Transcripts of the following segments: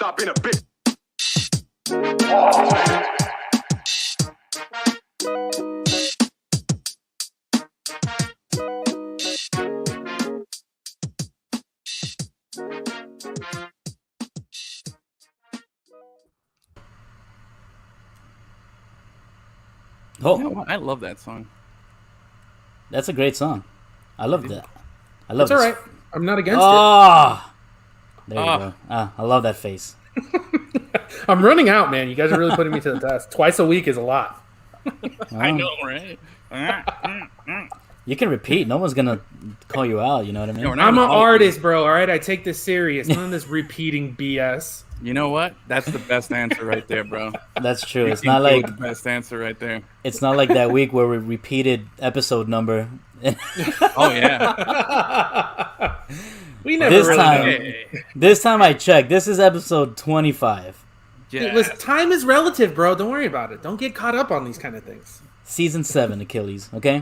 Stop being a bitch. Oh, You know what? I love that song. that's a great song. I love that. I love It's all this. right. I'm not against Oh, there you go. I love that face. it. I'm running out, man. You guys are really putting me to the test. Twice a week is a lot. I know, right? You can repeat. No one's gonna call you out. You know what I mean? we're not I'm an gonna call you. artist, bro. All right, I take this serious. None of this repeating BS. You know what? That's the best answer right there, bro. That's true. It's You not go like with the best answer right there. it's not like that week where we repeated episode number. Oh yeah. We never This really time- know. This time I checked. This is episode 25, Yeah. Hey, listen, time is relative, bro. Don't worry about it. Don't get caught up on these kind of things. season 7, Achilles. Okay,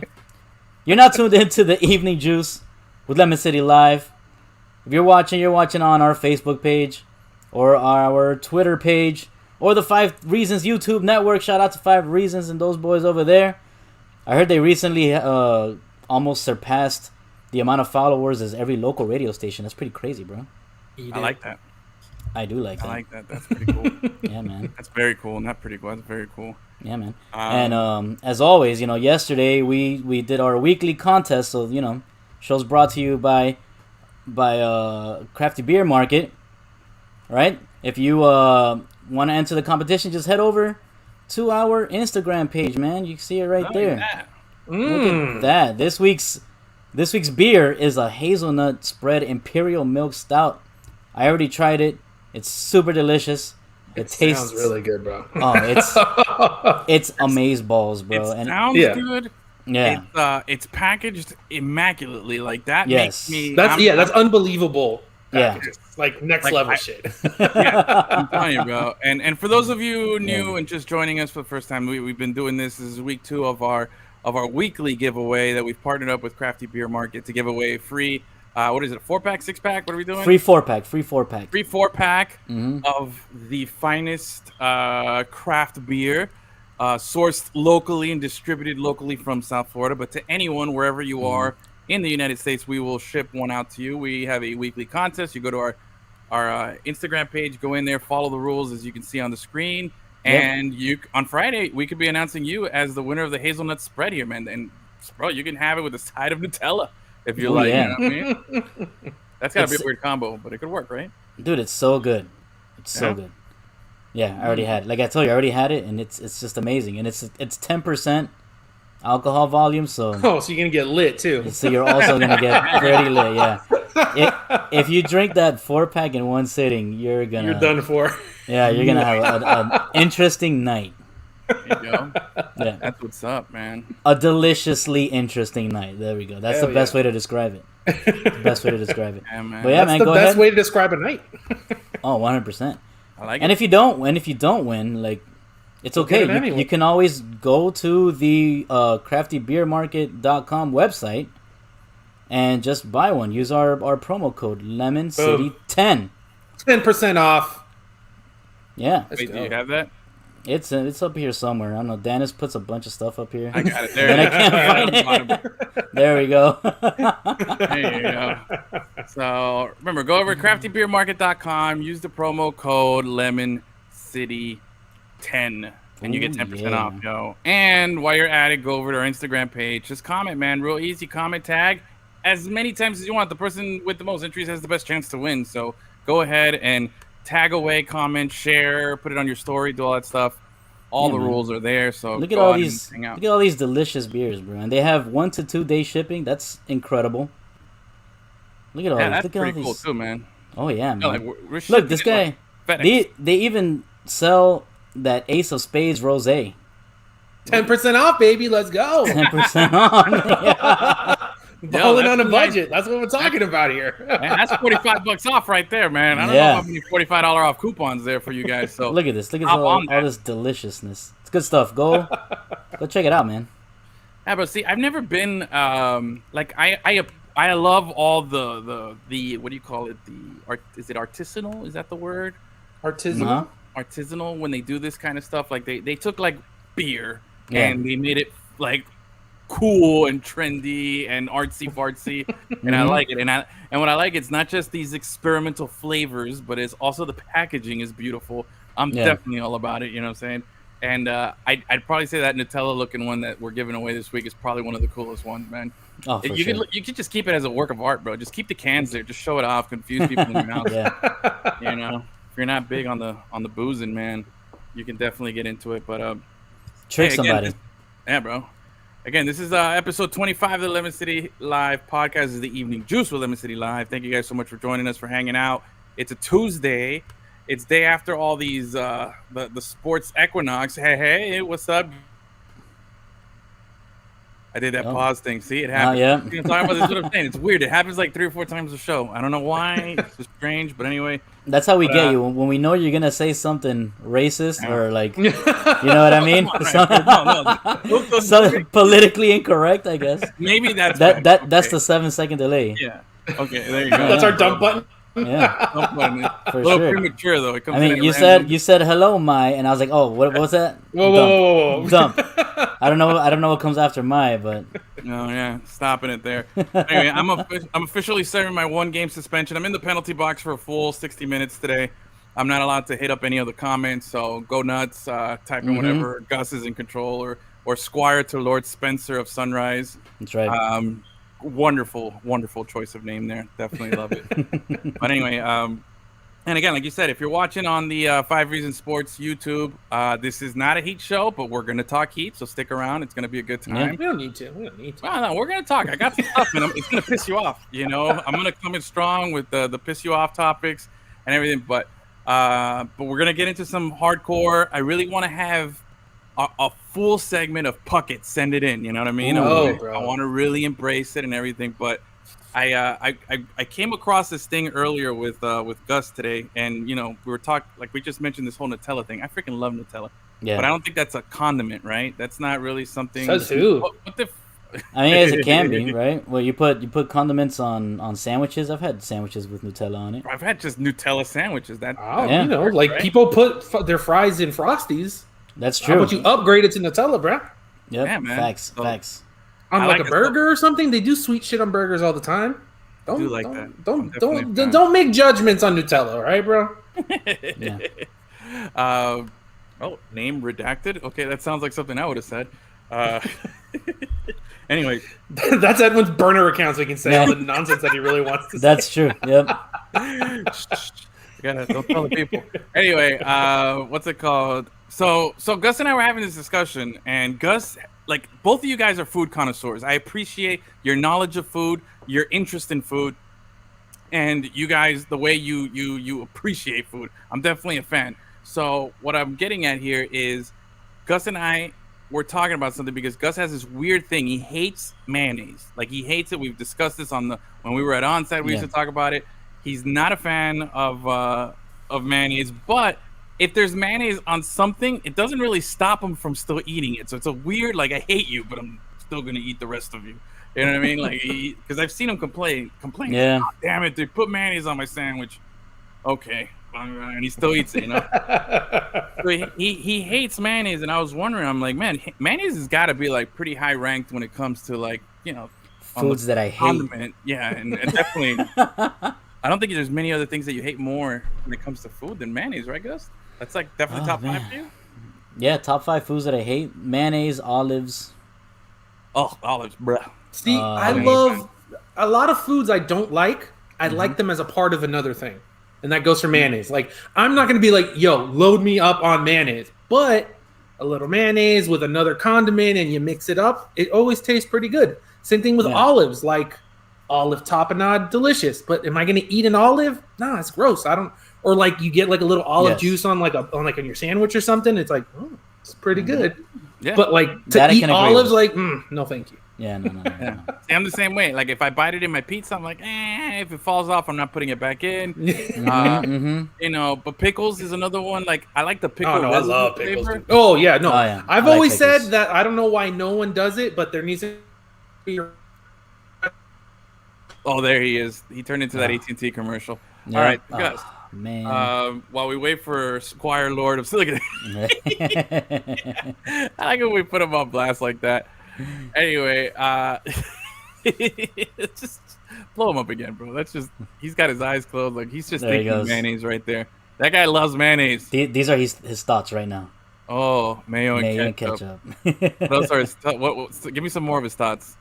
you're not tuned into the Evening Juice with Lemon City Live. If you're watching on our Facebook page or our Twitter page or the 5 Reasons YouTube network. Shout out to 5 Reasons and those boys over there. I heard they recently almost surpassed the amount of followers as every local radio station. That's pretty crazy, bro. I like that. I do like I that. like that. That's pretty cool. Yeah, man. That's very cool. Not pretty cool. That's very cool. Yeah, man. And as always, yesterday we did our weekly contest. So show's brought to you by Crafty Beer Market. Right? If you want to enter the competition, just head over to our Instagram page, man. You can see it right there. Yeah. Look at that. This week's beer is a hazelnut spread Imperial milk stout. I already tried it. It's super delicious. It tastes Sounds really good, bro. Oh, it's amazeballs, bro. It sounds Yeah. good. Yeah. It's packaged immaculately. Like that Yes. makes me. That's unbelievable. Yeah. Packages. Like next Like, level I- shit. I'm telling you, bro. And for those of you new and just joining us for the first time, we've been doing this. This is week 2 of our weekly giveaway that we've partnered up with Crafty Beer Market to give away free. What is it? 4-pack, 6-pack? What are we doing? Free 4-pack. Free 4-pack of the finest craft beer, sourced locally and distributed locally from South Florida. But to anyone, wherever you are in the United States, we will ship one out to you. We have a weekly contest. You go to our Instagram page, go in there, follow the rules as you can see on the screen. And on Friday, we could be announcing you as the winner of the hazelnut spread here, man. And, bro, you can have it with a side of Nutella if you like. yeah. You know what I mean? That's got to be a weird combo, but it could work, right? Dude, it's so good. It's so good. Yeah, I already had it. Like I told you, I already had it, and it's just amazing. And it's 10% alcohol volume, so Oh, so you're gonna get lit too. so you're also gonna get pretty lit. Yeah. If you drink that 4-pack in one sitting, you're You're done for. Yeah, you're gonna have an interesting night. There you go. Yeah, That's what's up, man. a deliciously interesting night. There we go. That's Hell the best yeah. way to describe it. The best way to describe it. Yeah, man. But yeah, That's man, the go best ahead. way to describe a night. Oh, 100%. I like And it. if you don't win, like, it's okay. get it anyway. You can always go to the craftybeermarket.com website and just buy one. Use our promo code LemonCity10. 10% off. Yeah, Let's Wait, do go. you have that? it's up here somewhere. I don't know. Dennis puts a bunch of stuff up here. I got it. There And I it is. can't find it. There we go. There you go. So remember, go over to craftybeermarket.com, use the promo code LemonCity10, and you get Ooh, 10% yeah. off, yo. And while you're at it, go over to our Instagram page. Just comment, man. Real easy. Comment, tag as many times as you want. The person with the most entries has the best chance to win. So go ahead and tag away, comment, share, put it on your story, do all that stuff. All Yeah, the man. rules are there. So Look at go all out and these. hang out. Look at all these delicious beers, bro. And they have 1 to 2 day shipping. That's incredible. Look at all Yeah, these. that's Look at all pretty cool these. too, man. Oh yeah, man. Yeah, like, we're Look, shipping this it guy. like FedEx. They even sell that Ace of Spades rosé. 10% off, baby. Let's go. 10% off. Balling that's on a nice. budget. That's what we're talking about here. Man, that's $45 off right there, man. I don't know how many $45 off coupons there for you guys. So Look at this. Look at hop all on that. this deliciousness. It's good stuff. Go check it out, man. Yeah, but see, I've never been like I love all the what do you call it? Is it artisanal? Is that the word? Artisanal. Artisanal when they do this kind of stuff. Like they took like beer Yeah. and they made it like cool and trendy and artsy fartsy, and I like it. And what I like, it's not just these experimental flavors, but it's also the packaging is beautiful. I'm definitely all about it. You know what I'm saying? And I'd probably say that Nutella looking one that we're giving away this week is probably one of the coolest ones, man. Oh, for sure. You could just keep it as a work of art, bro. Just keep the cans there. Just show it off. Confuse people in your house. Yeah. You know, if you're not big on the boozing, man, you can definitely get into it. But Trick somebody. Yeah, bro. Again, this is episode 25 of the Lemon City Live podcast. This is the Evening Juice with Lemon City Live. Thank you guys so much for joining us, for hanging out. It's a Tuesday. It's day after all these the sports equinox. Hey, what's up? I did that pause thing. See, it happened. Yeah. You know, this is what I'm saying. It's weird. It happens like 3 or 4 times a show. I don't know why. It's just strange. But anyway. That's how we get you. When we know you're going to say something racist or like, you know what I mean? Something politically incorrect, I guess. Maybe that's that's the 7-second delay. Yeah. Okay, there you go. That's our dump button. Yeah, for a little premature though. It comes you said hello, my, and I was like, oh, what was that? Whoa. Dump. I don't know what comes after my, but stopping it there. Anyway, I'm officially serving my 1-game suspension. I'm in the penalty box for a full 60 minutes today. I'm not allowed to hit up any of the comments, so go nuts. Type in whatever. Gus is in control, or Squire to Lord Spencer of Sunrise. That's right. Wonderful choice of name there. Definitely love it. But anyway, and again, like you said, if you're watching on the 5 Reasons Sports YouTube, this is not a Heat show, but we're going to talk Heat, so stick around. It's going to be a good time. Yeah. We don't need to. No, we're going to talk. I got some stuff, and it's going to piss you off. You know, I'm going to come in strong with the piss you off topics and everything, but we're going to get into some hardcore. I really want to have a full segment of Puck It, send it in, you know what I mean? I want to really embrace it and everything, but I came across this thing earlier with Gus today, and you know, we were talking, like we just mentioned this whole Nutella thing. I freaking love Nutella. Yeah. But I don't think that's a condiment, right? That's not really something. Says who? What the I mean, as it can be, right? Well, you put condiments on sandwiches. I've had sandwiches with Nutella on it. I've had just Nutella sandwiches. You know, like right? People put their fries in Frosties. That's true. How about you upgrade it to Nutella, bro? Yep. Yeah, man. Facts. On like a burger or something, they do sweet shit on burgers all the time. Don't make judgments on Nutella, all right, bro? Yeah. Name redacted. Okay, that sounds like something I would have said. Anyway, that's Edwin's burner account, so he can say all the nonsense that he really wants to say. That's true. Yep. Don't tell the people. Anyway, what's it called? So Gus and I were having this discussion, and Gus, like, both of you guys are food connoisseurs. I appreciate your knowledge of food, your interest in food, and you guys, the way you appreciate food. I'm definitely a fan. So what I'm getting at here is Gus and I were talking about something because Gus has this weird thing. He hates mayonnaise. Like, he hates it. We've discussed this when we were at Onsite. We used to talk about it. He's not a fan of mayonnaise, but if there's mayonnaise on something, it doesn't really stop him from still eating it. So it's a weird, like, I hate you, but I'm still going to eat the rest of you. You know what I mean? Like, because I've seen him complain. Yeah. Oh, damn it, they put mayonnaise on my sandwich. Okay. And he still eats it, you know? So he hates mayonnaise, and I was wondering, I'm like, man, mayonnaise has got to be, like, pretty high ranked when it comes to, like, you know, foods that I hate. Condiment. Yeah, and definitely, I don't think there's many other things that you hate more when it comes to food than mayonnaise, right, Gus? That's, like, definitely top 5 for you? Yeah, top 5 foods that I hate. Mayonnaise, olives. Oh, olives, bruh. See, I love a lot of foods I don't like. I like them as a part of another thing. And that goes for mayonnaise. Like, I'm not going to be like, yo, load me up on mayonnaise. But a little mayonnaise with another condiment and you mix it up, it always tastes pretty good. Same thing with olives. Like, olive tapenade, delicious. But am I going to eat an olive? Nah, it's gross. I don't. Or like you get like a little olive juice on on your sandwich or something. It's like, it's pretty good. Yeah. But like to eat olives, like, no, thank you. Yeah, no. See, I'm the same way. Like, if I bite it in my pizza, I'm like, if it falls off, I'm not putting it back in. You know, but pickles is another one. Like, I like the pickle. Oh, no, I love pickles. Oh, yeah, no. Oh, yeah. I've always said that I don't know why no one does it, but there needs to be. Oh, there he is. He turned into that AT&T commercial. Yeah. All right, Gus. man. While we wait for Squire Lord of Silicon. I like when we put him on blast like that. Anyway, just blow him up again, bro. He's got his eyes closed. Like, he's just thinking mayonnaise right there. That guy loves mayonnaise. These are his thoughts right now. Oh, mayo and ketchup. Those are give me some more of his thoughts.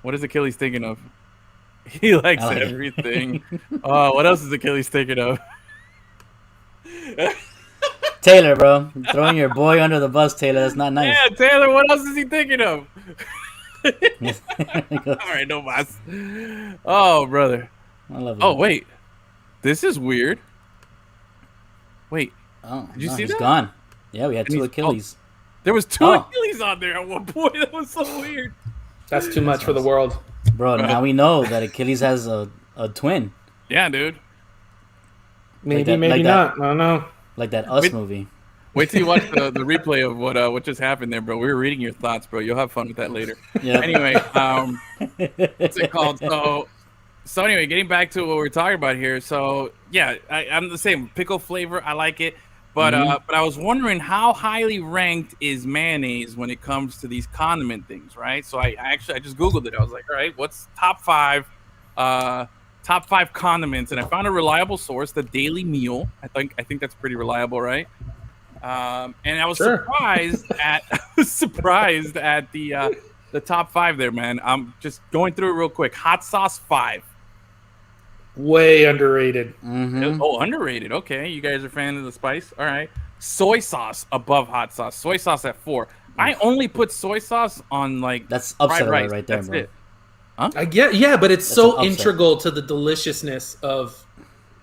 What is Achilles thinking of? He likes everything. Oh, what else is Achilles thinking of? Taylor, bro. Throwing your boy under the bus, Taylor. That's not nice. Yeah, Taylor, what else is he thinking of? All right, no mas. Oh, brother. I love it. Oh, wait. This is weird. Wait. Oh, did you see he's that? Gone. Yeah, we had two Achilles. There was two Achilles on there at one point. That was so weird. That's too much for the world. Bro, now we know that Achilles has a twin. Yeah, dude. Maybe not. I don't know. Like that Us movie. Wait till you watch the replay of what just happened there, bro. We were reading your thoughts, bro. You'll have fun with that later. Yeah. Anyway, what's it called? So anyway, getting back to what we're talking about here. So yeah, I'm the same. Pickle flavor, I like it. But but I was wondering how highly ranked is mayonnaise when it comes to these condiment things, right? So I just Googled it. I was like, all right, what's top five condiments? And I found a reliable source, the Daily Meal. I think that's pretty reliable, right? And I was surprised at the top five there, man. I'm just going through it real quick. Hot sauce 5. Way underrated. Mm-hmm. Oh, underrated. Okay, you guys are fans of the spice. All right. Soy sauce above hot sauce. Soy sauce at 4. I only put soy sauce on that's upset rice. right there, That's bro. it. Huh? I get, yeah, but it's That's so integral to the deliciousness of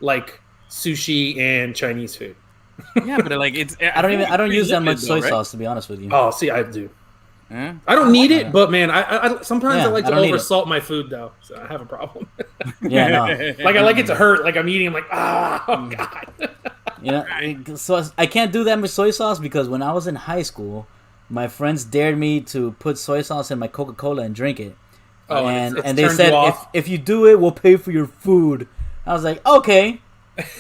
like sushi and Chinese food. Yeah, but it's. I don't use that much soy sauce, to be honest with you. Oh, see, I do. Yeah. I don't need it, but man, I sometimes I like to don't oversalt my food though, so I have a problem. Yeah, no. Like I like it to hurt. Like I'm eating, I'm like, oh god. You know, so I can't do that with soy sauce because when I was in high school, my friends dared me to put soy sauce in my Coca-Cola and drink it. Oh, and they said if you do it, we'll pay for your food. I was like, okay.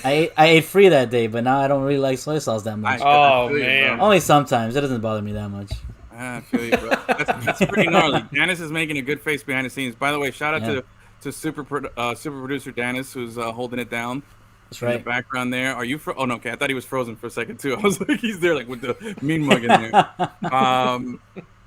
I ate free that day, but now I don't really like soy sauce that much. Oh man, only sometimes. It doesn't bother me that much. I feel you, bro. That's pretty gnarly. Dennis is making a good face behind the scenes. By the way, shout out to super producer Dennis, who's holding it down. That's right. In the background there. Are you? Oh no, okay. I thought he was frozen for a second too. I was like, he's there, like with the mean mug in there.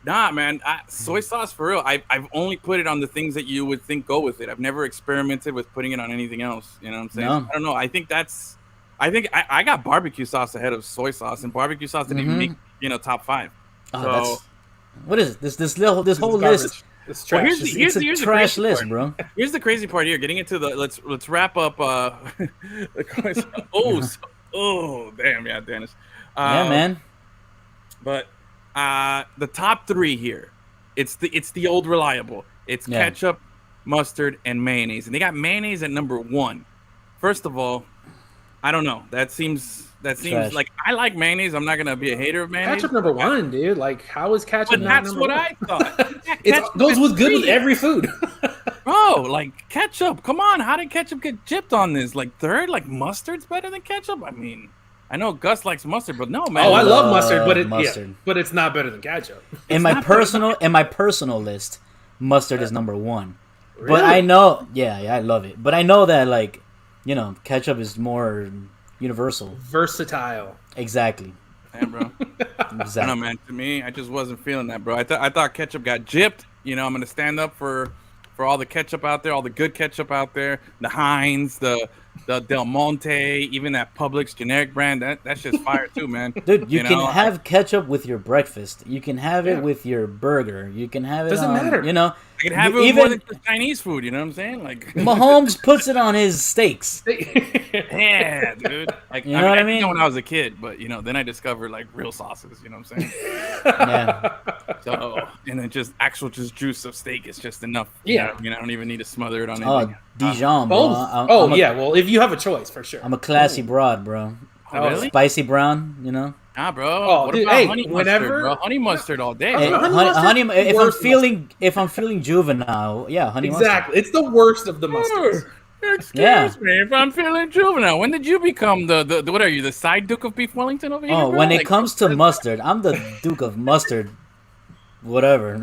Nah, man. Soy sauce for real. I've only put it on the things that you would think go with it. I've never experimented with putting it on anything else. You know what I'm saying? No. I don't know. I think I got barbecue sauce ahead of soy sauce, and barbecue sauce didn't even make top 5. Oh, so, what is it? This whole list? It's trash. Well, here's a trash list, bro. Here's the crazy part here. Getting into the let's wrap up. Damn, yeah, Dennis. Yeah, man. But the top 3 here, it's the old reliable. It's ketchup, mustard, and mayonnaise, and they got mayonnaise at number 1. First of all, I don't know. That seems trash. Like I like mayonnaise. I'm not gonna be a hater of mayonnaise. Ketchup number 1, dude. Like how is ketchup? But not that's number what 1? I thought. It goes with good with every food. Bro, like ketchup. Come on, how did ketchup get gypped on this? Like 3rd, like mustard's better than ketchup. I mean, I know Gus likes mustard, but no, man. Oh, I love mustard, but it's not better than ketchup. In my personal list, mustard is number 1. Really? But I know, I love it. But I know that ketchup is more universal, versatile. Exactly. Yeah, bro. Exactly. I don't know, man. To me, I just wasn't feeling that, bro. I thought ketchup got gypped. You know, I'm gonna stand up for all the ketchup out there, all the good ketchup out there, the Heinz, the Del Monte, even that Publix generic brand. That's just fire too, man. Dude, you can have ketchup with your breakfast. You can have it with your burger. You can have it. Doesn't matter. You know, I can have it with more than just Chinese food. You know what I'm saying? Like Mahomes puts it on his steaks. Yeah, dude. Like you know what I mean? When I was a kid, but then I discovered like real sauces. You know what I'm saying? Yeah. So and then just juice of steak is just enough. Yeah. I don't even need to smother it on anything. Dijon, bro. Well, if you have a choice, for sure. I'm a classy broad, bro. Oh, really? Spicy brown, you know. Nah, bro. Oh, what dude, about hey, honey whenever mustard, bro? Honey mustard all day. Hey, Bro. honey, if I'm feeling juvenile, honey mustard. Exactly. It's the worst of the mustards. Excuse me if I'm feeling juvenile. When did you become the what are you, the side Duke of Beef Wellington over here? Oh, bro? when it comes to mustard, I'm the Duke of Mustard. Whatever.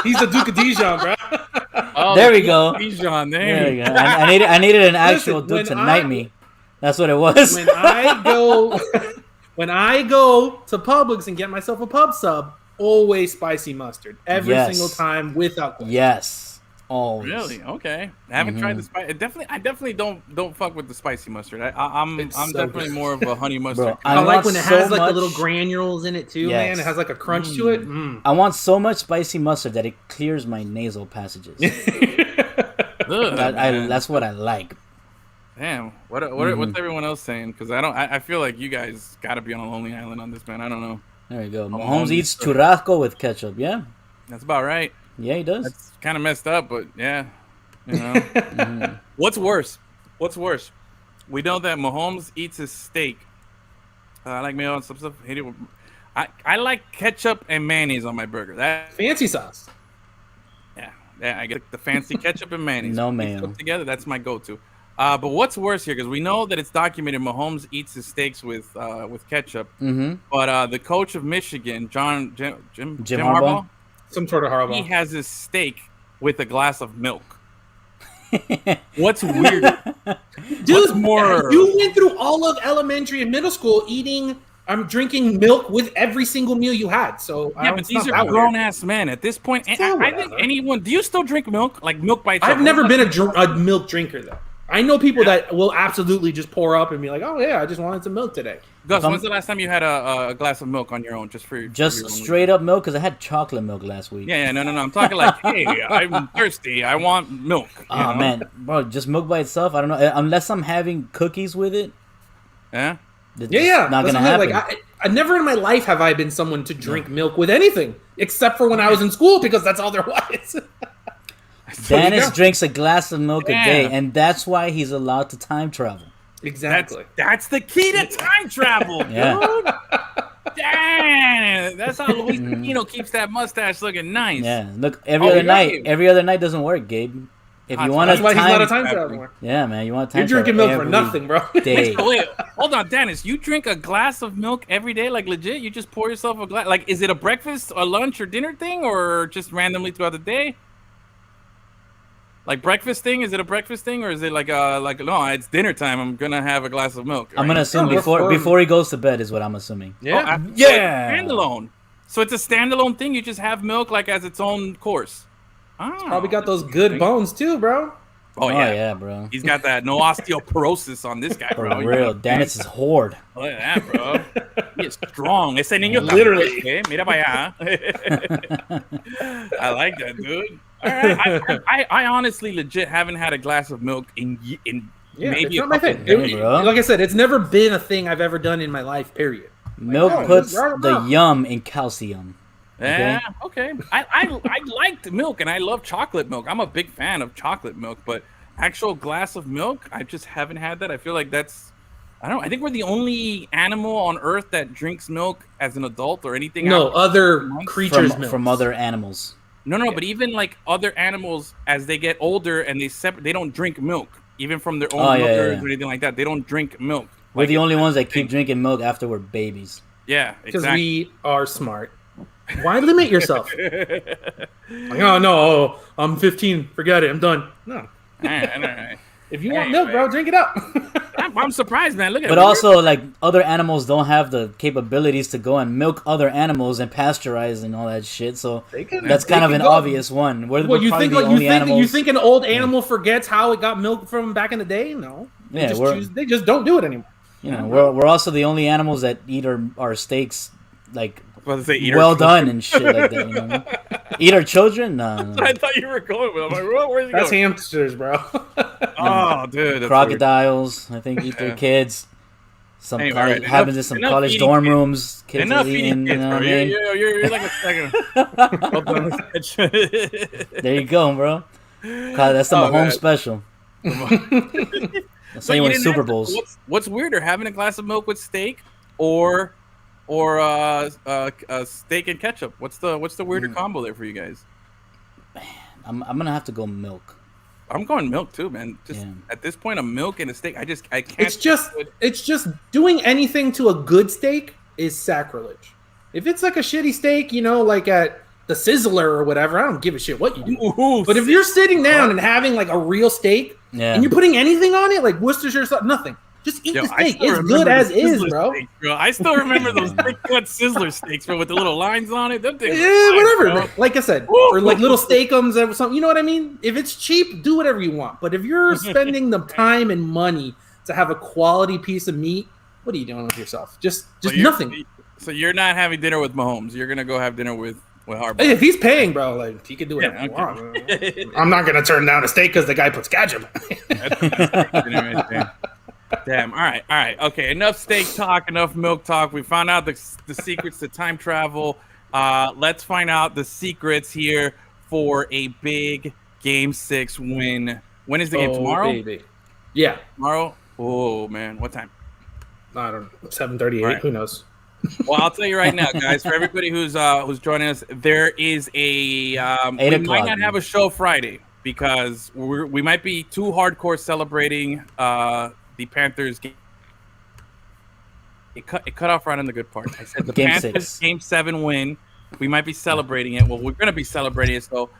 He's the Duke of Dijon, bro. Oh, There we go. Dijon, There you go. I needed an actual Listen, Duke to knight me. That's what it was. When I go to Publix and get myself a pub sub, always spicy mustard every single time without question. Yes. Always. Really? Okay. I haven't tried the spice. I definitely don't fuck with the spicy mustard. I'm definitely more of a honey mustard. Bro, I like when it has like much... the little granules in it too, man. It has like a crunch to it. I want so much spicy mustard that it clears my nasal passages. That's what I like. Damn. What's everyone else saying? Because I feel like you guys got to be on a lonely island on this, man. I don't know. There you go. Mahomes eats churrasco with ketchup. Yeah. That's about right. Yeah, he does. That's kind of messed up, but yeah. You know. What's worse? We know that Mahomes eats his steak. I like mayo and some stuff. I like ketchup and mayonnaise on my burger. That fancy sauce. Yeah. I get the fancy ketchup and mayonnaise. No mayo. Put together. That's my go-to. But what's worse here? Because we know that it's documented Mahomes eats his steaks with ketchup. Mm-hmm. But the coach of Michigan, Jim Harbaugh. Some sort of Harbaugh. He has his steak with a glass of milk. What's weird? Dude, you went through all of elementary and middle school drinking milk with every single meal you had. So yeah, but these are grown-ass men at this point. I think anyone... Do you still drink milk? Like milk by itself? I've never been a milk drinker, though. I know people that will absolutely just pour up and be like, "Oh yeah, I just wanted some milk today." Gus, when's the last time you had a glass of milk on your own, just straight up milk? Because I had chocolate milk last week. Yeah, no. I'm talking like, hey, I'm thirsty. I want milk. Oh man, bro, just milk by itself. I don't know unless I'm having cookies with it. Yeah. Yeah. Not gonna happen. Like, I never in my life have I been someone to drink milk with anything except for when I was in school because that's all there was. Dennis drinks a glass of milk a day, and that's why he's allowed to time travel. Exactly. That's the key to time travel, dude. Damn, that's how Luis keeps that mustache looking nice. Yeah, look, every other night doesn't work, Gabe. If you want that's why he's not a time traveler. Yeah, man, you want time. You're drinking milk for nothing, bro. Wait, hold on, Dennis. You drink a glass of milk every day, like legit? You just pour yourself a glass? Like, is it a breakfast, or lunch, or dinner thing, or just randomly throughout the day? Like breakfast thing? Is it a breakfast thing, or is it like no? It's dinner time. I'm gonna have a glass of milk. Right? I'm gonna assume before he goes to bed is what I'm assuming. Yeah, standalone. So it's a standalone thing. You just have milk like as its own course. It's probably got those good bones too, bro. Oh yeah, bro. He's got that no osteoporosis on this guy, bro. For real, Dennis is hoard. Look at that, bro. He is strong. Ese niño literally. Mira para allá. I like that, dude. All right. I honestly legit haven't had a glass of milk in maybe it's not my thing. Like I said, it's never been a thing I've ever done in my life. Period. Milk puts the yum in calcium. Yeah, okay. I liked milk and I love chocolate milk. I'm a big fan of chocolate milk, but actual glass of milk, I just haven't had that. I feel like I don't know. I think we're the only animal on Earth that drinks milk as an adult or anything. No, other creatures from other animals. No, but even like other animals, as they get older and they don't drink milk, even from their own mothers or anything like that. They don't drink milk. We're the only ones that keep drinking milk after we're babies. Yeah, because we are smart. Why limit yourself? Oh no, I'm 15. Forget it. I'm done. No. All right. If you want milk, bro, drink it up. I'm surprised, man. Look at. But also, like other animals don't have the capabilities to go and milk other animals and pasteurize and all that shit. So that's kind of an obvious one. You think an old animal forgets how it got milk from back in the day? No. They just don't do it anymore. You know, we're also the only animals that eat our steaks like well done and shit like that. You know? Eat our children? No. I thought you were going with. I'm like, where's he That's going? hamsters, bro. Oh, dude. Crocodiles, I think, eat their kids. Happens in some college dorm rooms. Kids are eating. Kids, bro. You're like a second. There you go, bro. That's the Mahomes special. Same with Super Bowls. What's weirder, having a glass of milk with steak or steak and ketchup? What's the weirder combo there for you guys? I'm gonna have to go milk. I'm going milk too, man. Just at this point, a milk and a steak. I can't. It's just doing anything to a good steak is sacrilege. If it's like a shitty steak, like at the Sizzler or whatever, I don't give a shit what you do. Ooh, but if you're sitting down and having like a real steak and you're putting anything on it, like Worcestershire sauce, nothing. Just eat the steak. It's good as is, bro. Steaks, bro. I still remember those big cut Sizzler steaks, bro, with the little lines on it. Them things whatever. Bro. Like I said, or like little steakums or something. You know what I mean? If it's cheap, do whatever you want. But if you're spending the time and money to have a quality piece of meat, what are you doing with yourself? Just nothing. So you're not having dinner with Mahomes. You're gonna go have dinner with Harbaugh. Hey, if he's paying, bro, like he can do whatever he wants. I'm not gonna turn down a steak because the guy puts ketchup. Damn. All right. Okay. Enough steak talk. Enough milk talk. We found out the secrets to time travel. Let's find out the secrets here for a big Game 6 win. When is the game? Tomorrow? Baby. Yeah. Tomorrow? Oh, man. What time? I don't know. 7:38. Right. Who knows? Well, I'll tell you right now, guys. For everybody who's joining us, there is a we might not have a show Friday because we might be too hardcore celebrating the Panthers game. It cut off right on the good part. I said the Panthers Game 7 win. We might be celebrating it. Well, we're going to be celebrating it, so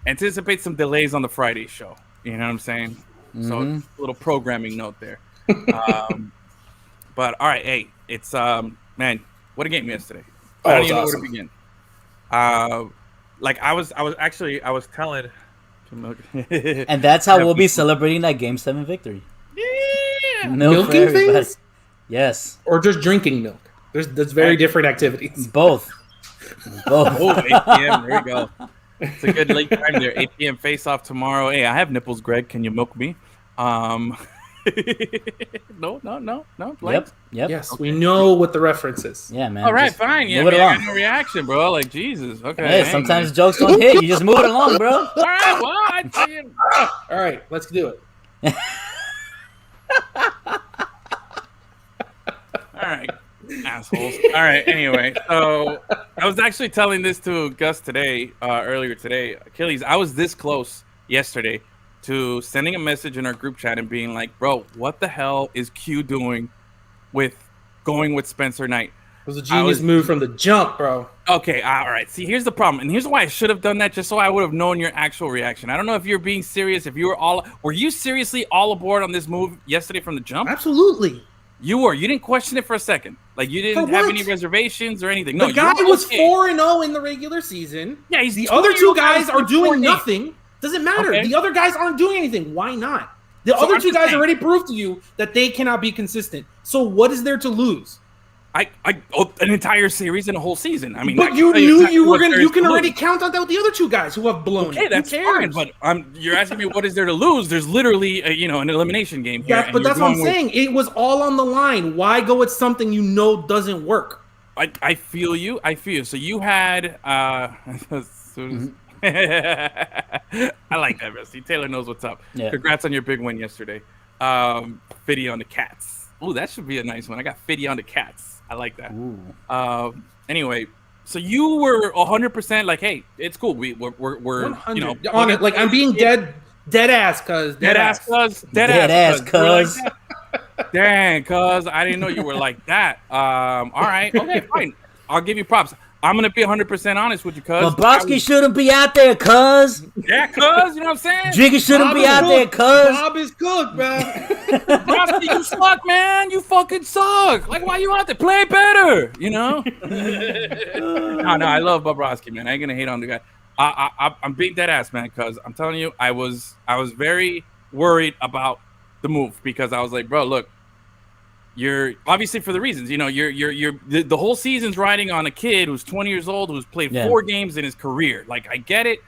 anticipate some delays on the Friday show. You know what I'm saying? Mm-hmm. So a little programming note there. But all right, hey, it's man, what a game yesterday. I don't even know where to begin. Like I was telling and that's how we'll be celebrating that Game 7 victory. Yeah. Milking things? Yes. Or just drinking milk. There's very different activities. Both. Oh, 8 p.m. There you go. It's a good late time there. 8 p.m. face off tomorrow. Hey, I have nipples, Greg. Can you milk me? No. Yep. Yes, okay. We know what the reference is. Yeah, man. All right, fine. Yeah, I got no reaction, bro. Like, Jesus. Okay. Hey, sometimes jokes don't hit. You just move it along, bro. All right, well, I see it. All right, let's do it. All right, assholes. All right, anyway, so I was actually telling this to Gus today, earlier today. Achilles, I was this close yesterday to sending a message in our group chat and being like, bro, what the hell is Q doing with going with Spencer Knight? It was a genius move from the jump, bro. Okay, all right. See, here's the problem. And here's why I should have done that, just so I would have known your actual reaction. I don't know if you're being serious, if you were you seriously all aboard on this move yesterday from the jump? Absolutely. You were. You didn't question it for a second. Like, you didn't have any reservations or anything. No, the guy was 4-0 in the regular season. Yeah, the other two guys are doing nothing. Doesn't matter. Okay. The other guys aren't doing anything. Why not? The other two guys already proved to you that they cannot be consistent. So what is there to lose? An entire series and a whole season. I mean, but you knew you were gonna. You can already count on that with the other two guys who have blown. Okay, that's fine. But you're asking me what is there to lose? There's literally an elimination game here. Yeah, but that's what I'm saying. It was all on the line. Why go with something you know doesn't work? I feel you. So you had I like that, Rusty. Taylor knows what's up. Yeah. Congrats on your big win yesterday. Fiddy on the Cats. Ooh, that should be a nice one. I got Fiddy on the Cats. I like that. Anyway, so you were 100% like, hey, it's cool. We're on it. Like, I'm being dead ass, cuz. Dead ass, cuz. Dang, cuz. I didn't know you were like that. All right. Okay, fine. I'll give you props. I'm going to be 100% honest with you, cuz. Bobrovsky shouldn't be out there, cuz. Yeah, cuz. You know what I'm saying? Jiggy shouldn't be out there, cuz. Bob is cooked, man. Bobrovsky, you suck, man. You fucking suck. Like, why you out there? Play better, you know? No, I love Bobrovsky, man. I ain't going to hate on the guy. I'm being dead ass, man, because I'm telling you, I was very worried about the move because I was like, bro, look. You're obviously for the reasons, you're the whole season's riding on a kid who's 20 years old, who's played 4 games in his career. Like, I get it.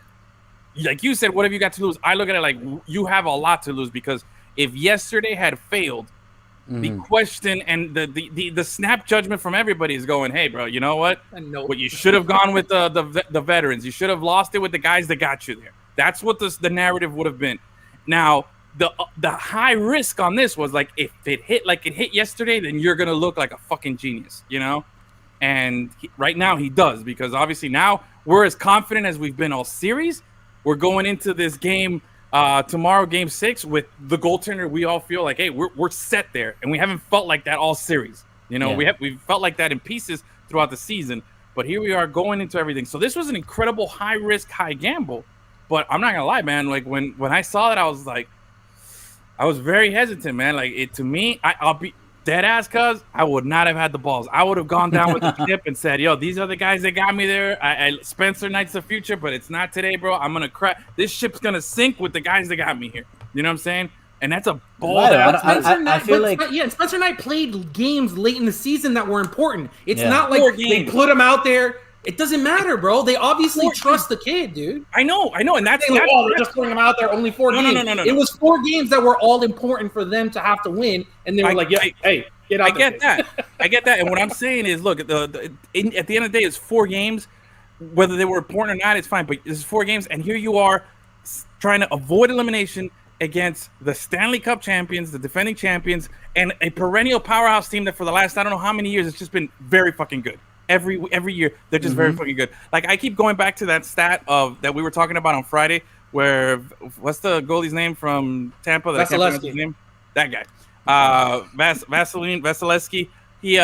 Like you said, what have you got to lose? I look at it like you have a lot to lose because if yesterday had failed, the question and the snap judgment from everybody is going, hey, bro, you know what? What you should have gone with the veterans. You should have lost it with the guys that got you there. That's what the narrative would have been. Now, the high risk on this was like if it hit like it hit yesterday, then you're gonna look like a fucking genius, And right now he does because obviously now we're as confident as we've been all series. We're going into this game tomorrow, Game 6 with the goaltender. We all feel like, hey, we're set there, and we haven't felt like that all series. You know, we felt like that in pieces throughout the season, but here we are going into everything. So this was an incredible high risk, high gamble. But I'm not gonna lie, man. Like when I saw that, I was very hesitant, man. Like to me, I'll be dead ass, cuz I would not have had the balls. I would have gone down with the ship and said, yo, these are the guys that got me there. Spencer Knight's the future, but it's not today, bro. I'm gonna crash. This ship's gonna sink with the guys that got me here. You know what I'm saying? And that's a bold. I feel like Spencer Knight played games late in the season that were important. It's not like they put him out there. It doesn't matter, bro. They obviously trust the kid, dude. I know, and that's like, they're just putting him out there. Only 4 games. No. It was 4 games that were all important for them to have to win, and they were hey, get out. I get that, and what I'm saying is, look, at the end of the day, it's 4 games. Whether they were important or not, it's fine. But it's 4 games, and here you are trying to avoid elimination against the Stanley Cup champions, the defending champions, and a perennial powerhouse team that for the last I don't know how many years it's just been very fucking good. Every year they're just very fucking good. Like I keep going back to that stat of that we were talking about on Friday, where what's the goalie's name from Tampa? Vasilevsky. That guy, Vasilevsky. He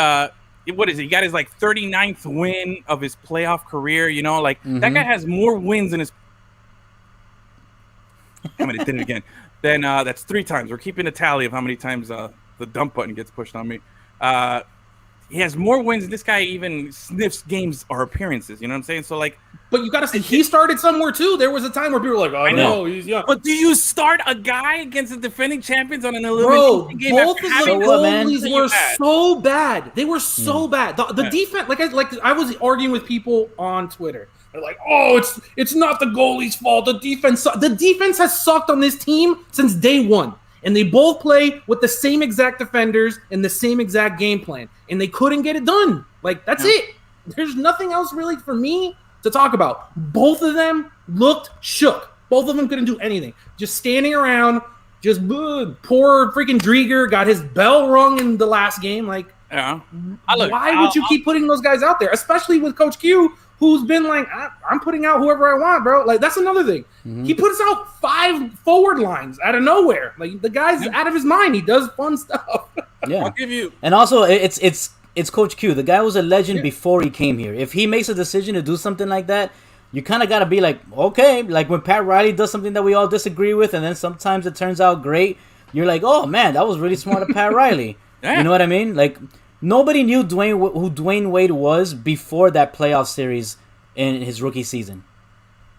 what is it? He got his like 39th win of his playoff career. You know, like that guy has more wins in his. Damn it! It did it again. Then that's 3 times. We're keeping a tally of how many times the dump button gets pushed on me. He has more wins than this guy even sniffs games or appearances. You know what I'm saying? So, like... But you got to see, he started somewhere, too. There was a time where people were like, oh, no, he's young. But do you start a guy against the defending champions on an elimination game? Bro, both of the goalies were so bad. They were so bad. The defense... I was arguing with people on Twitter. They're like, oh, it's not the goalie's fault. The defense has sucked on this team since day one. And they both play with the same exact defenders and the same exact game plan. And they couldn't get it done. Like, that's it. There's nothing else really for me to talk about. Both of them looked shook. Both of them couldn't do anything. Just standing around, just poor freaking Drieger got his bell rung in the last game. Like, why would you keep putting those guys out there? Especially with Coach Q, who's been like, I'm putting out whoever I want, bro. Like, that's another thing. He puts out 5 forward lines out of nowhere. Like, the guy's out of his mind. He does fun stuff. Yeah. I'll give you. And also, it's Coach Q. The guy was a legend before he came here. If he makes a decision to do something like that, you kind of got to be like, okay. Like, when Pat Riley does something that we all disagree with, and then sometimes it turns out great, you're like, oh, man, that was really smart of Pat Riley. You know what I mean? Like, nobody knew who Dwayne Wade was before that playoff series in his rookie season.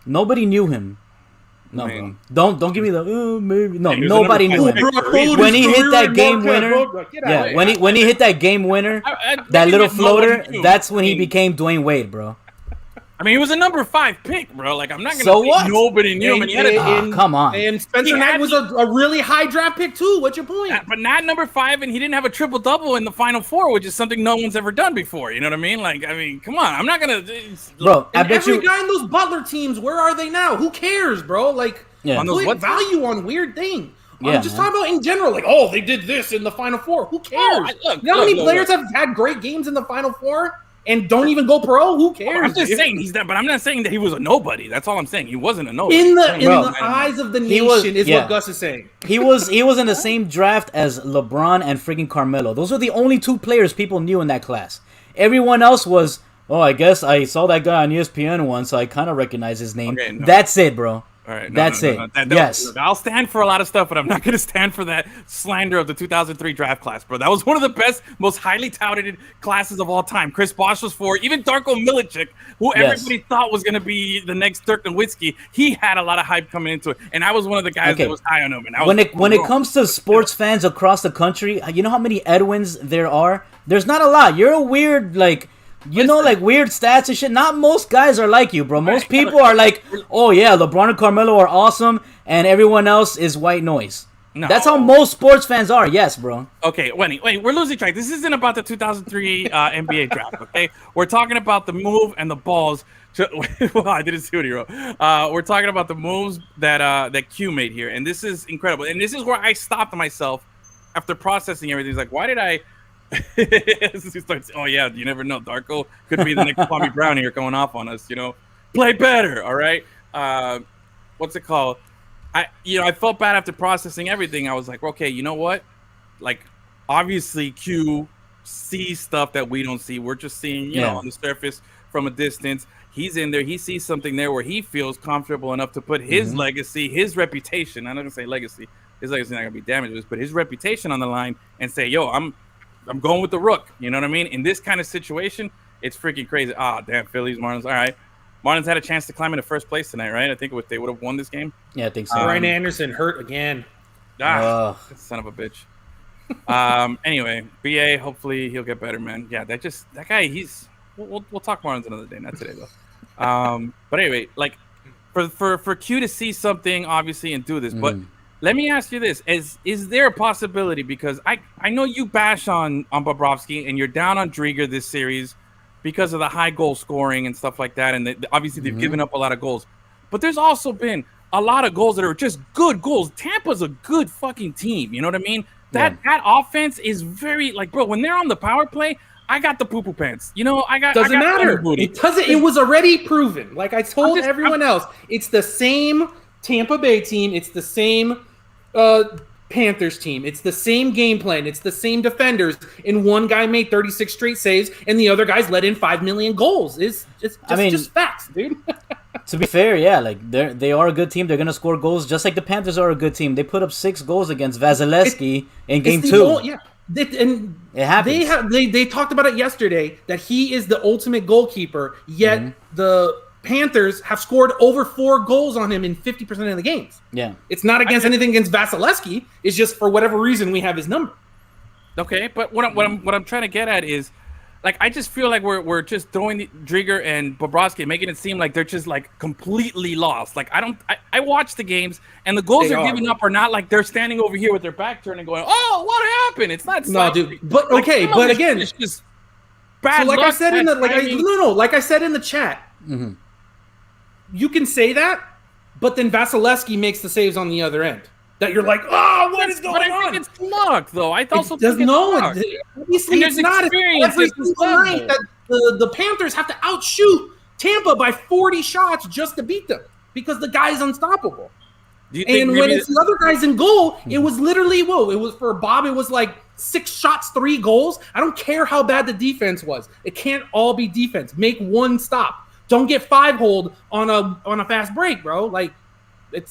Nobody knew him. No, bro. Don't give me the maybe. No, nobody knew him. When he hit that game winner, when he hit that game winner, that little floater, that's when he became Dwayne Wade, bro. I mean, he was a number 5 pick, bro. Like, I'm not gonna. So what? Nobody knew him. And he had come on. And Spencer Knight was a really high draft pick too. What's your point? But not number 5, and he didn't have a triple double in the Final Four, which is something no one's ever done before. You know what I mean? Like, I mean, come on. I'm not gonna. Bro, I bet every guy in those Butler teams, where are they now? Who cares, bro? Like, put value on weird things. I'm just talking about in general. Like, oh, they did this in the Final Four. Who cares? You know how many players have had great games in the Final Four? And don't even go pro. Who cares? I'm just saying he's that, but I'm not saying that he was a nobody. That's all I'm saying. He wasn't a nobody. In the eyes of the nation what Gus is saying. He was in the same draft as LeBron and freaking Carmelo. Those were the only 2 players people knew in that class. Everyone else was, I guess I saw that guy on ESPN once, so I kind of recognize his name. Okay, That's it, bro. All right, that's it. Yes. I'll stand for a lot of stuff, but I'm not going to stand for that slander of the 2003 draft class, bro. That was one of the best, most highly touted classes of all time. Chris Bosh was 4. Even Darko Milicic, who everybody thought was going to be the next Dirk Nowitzki, he had a lot of hype coming into it. And I was one of the guys that was high on him. And when it comes to sports fans across the country, you know how many Edwins there are? There's not a lot. You're a weird, like weird stats and shit. Not most guys are like you, bro. Most people are like, oh yeah, LeBron and Carmelo are awesome, and everyone else is white noise. No. That's how most sports fans are. Yes, bro. Okay, wait, we're losing track. This isn't about the 2003 NBA draft, okay? We're talking about the move and the balls. Well, I didn't see what he wrote. We're talking about the moves that Q made here, and this is incredible. And this is where I stopped myself after processing everything. It's like, why did I... He starts, oh yeah, you never know. Darko could be the next Kwame Brown here going off on us. Play better, all right. What's it called? I felt bad after processing everything. I was like, okay, you know what? Like, obviously, Q sees stuff that we don't see. We're just seeing, you know, on the surface from a distance. He's in there. He sees something there where he feels comfortable enough to put his legacy, his reputation. I'm not gonna say legacy. His legacy is not gonna be damaged, but his reputation on the line and say, "Yo, I'm going with the Rook." You know what I mean? In this kind of situation, it's freaking crazy. Ah, damn, Phillies, Marlins. All right. Marlins had a chance to climb into first place tonight, right? I think they would have won this game. Yeah, I think so. Brian Anderson hurt again. Son of a bitch. Anyway, BA, hopefully he'll get better, man. Yeah, that guy, we'll talk Marlins another day, not today though. But anyway, like for Q to see something obviously and do this, but let me ask you this: is there a possibility, because I know you bash on Bobrovsky and you're down on Drieger this series because of the high goal scoring and stuff like that, and obviously they've given up a lot of goals, but there's also been a lot of goals that are just good goals. Tampa's a good fucking team, you know what I mean? That offense is very, like, bro, when they're on the power play, I got the poo-poo pants. You know, Doesn't matter. It was already proven. Like I told everyone else, it's the same Tampa Bay team. It's the same Panthers team. It's the same game plan. It's the same defenders. And one guy made 36 straight saves, and the other guys let in 5 million goals. It's just facts, dude. To be fair, yeah, like they are a good team. They're gonna score goals just like the Panthers are a good team. They put up 6 goals against Vasilevsky in game 2. And it happens. They talked about it yesterday that he is the ultimate goalkeeper. Yet the Panthers have scored over 4 goals on him in 50% of the games. Yeah, it's not anything against Vasilevsky. It's just for whatever reason we have his number. Okay, but what I'm trying to get at is, like, I just feel like we're just throwing Drieger and Bobrovsky, making it seem like they're just like completely lost. Like I watch the games, and the goals they're giving up are not like they're standing over here with their back turned and going, "Oh, what happened?" It's not. No, dude. But okay, but again, it's just bad. So like luck, I said like I said in the chat, you can say that, but then Vasilevsky makes the saves on the other end. That you're like, oh, what is going on? I think it's luck, though. I also think it's luck. Obviously, it's not. Every single night that the Panthers have to outshoot Tampa by 40 shots just to beat them because the guy's unstoppable. And when it's the other guys in goal, it was literally, it was for Bob, it was like 6 shots, 3 goals. I don't care how bad the defense was. It can't all be defense. Make one stop. Don't get 5-hold on a fast break, bro. Like, but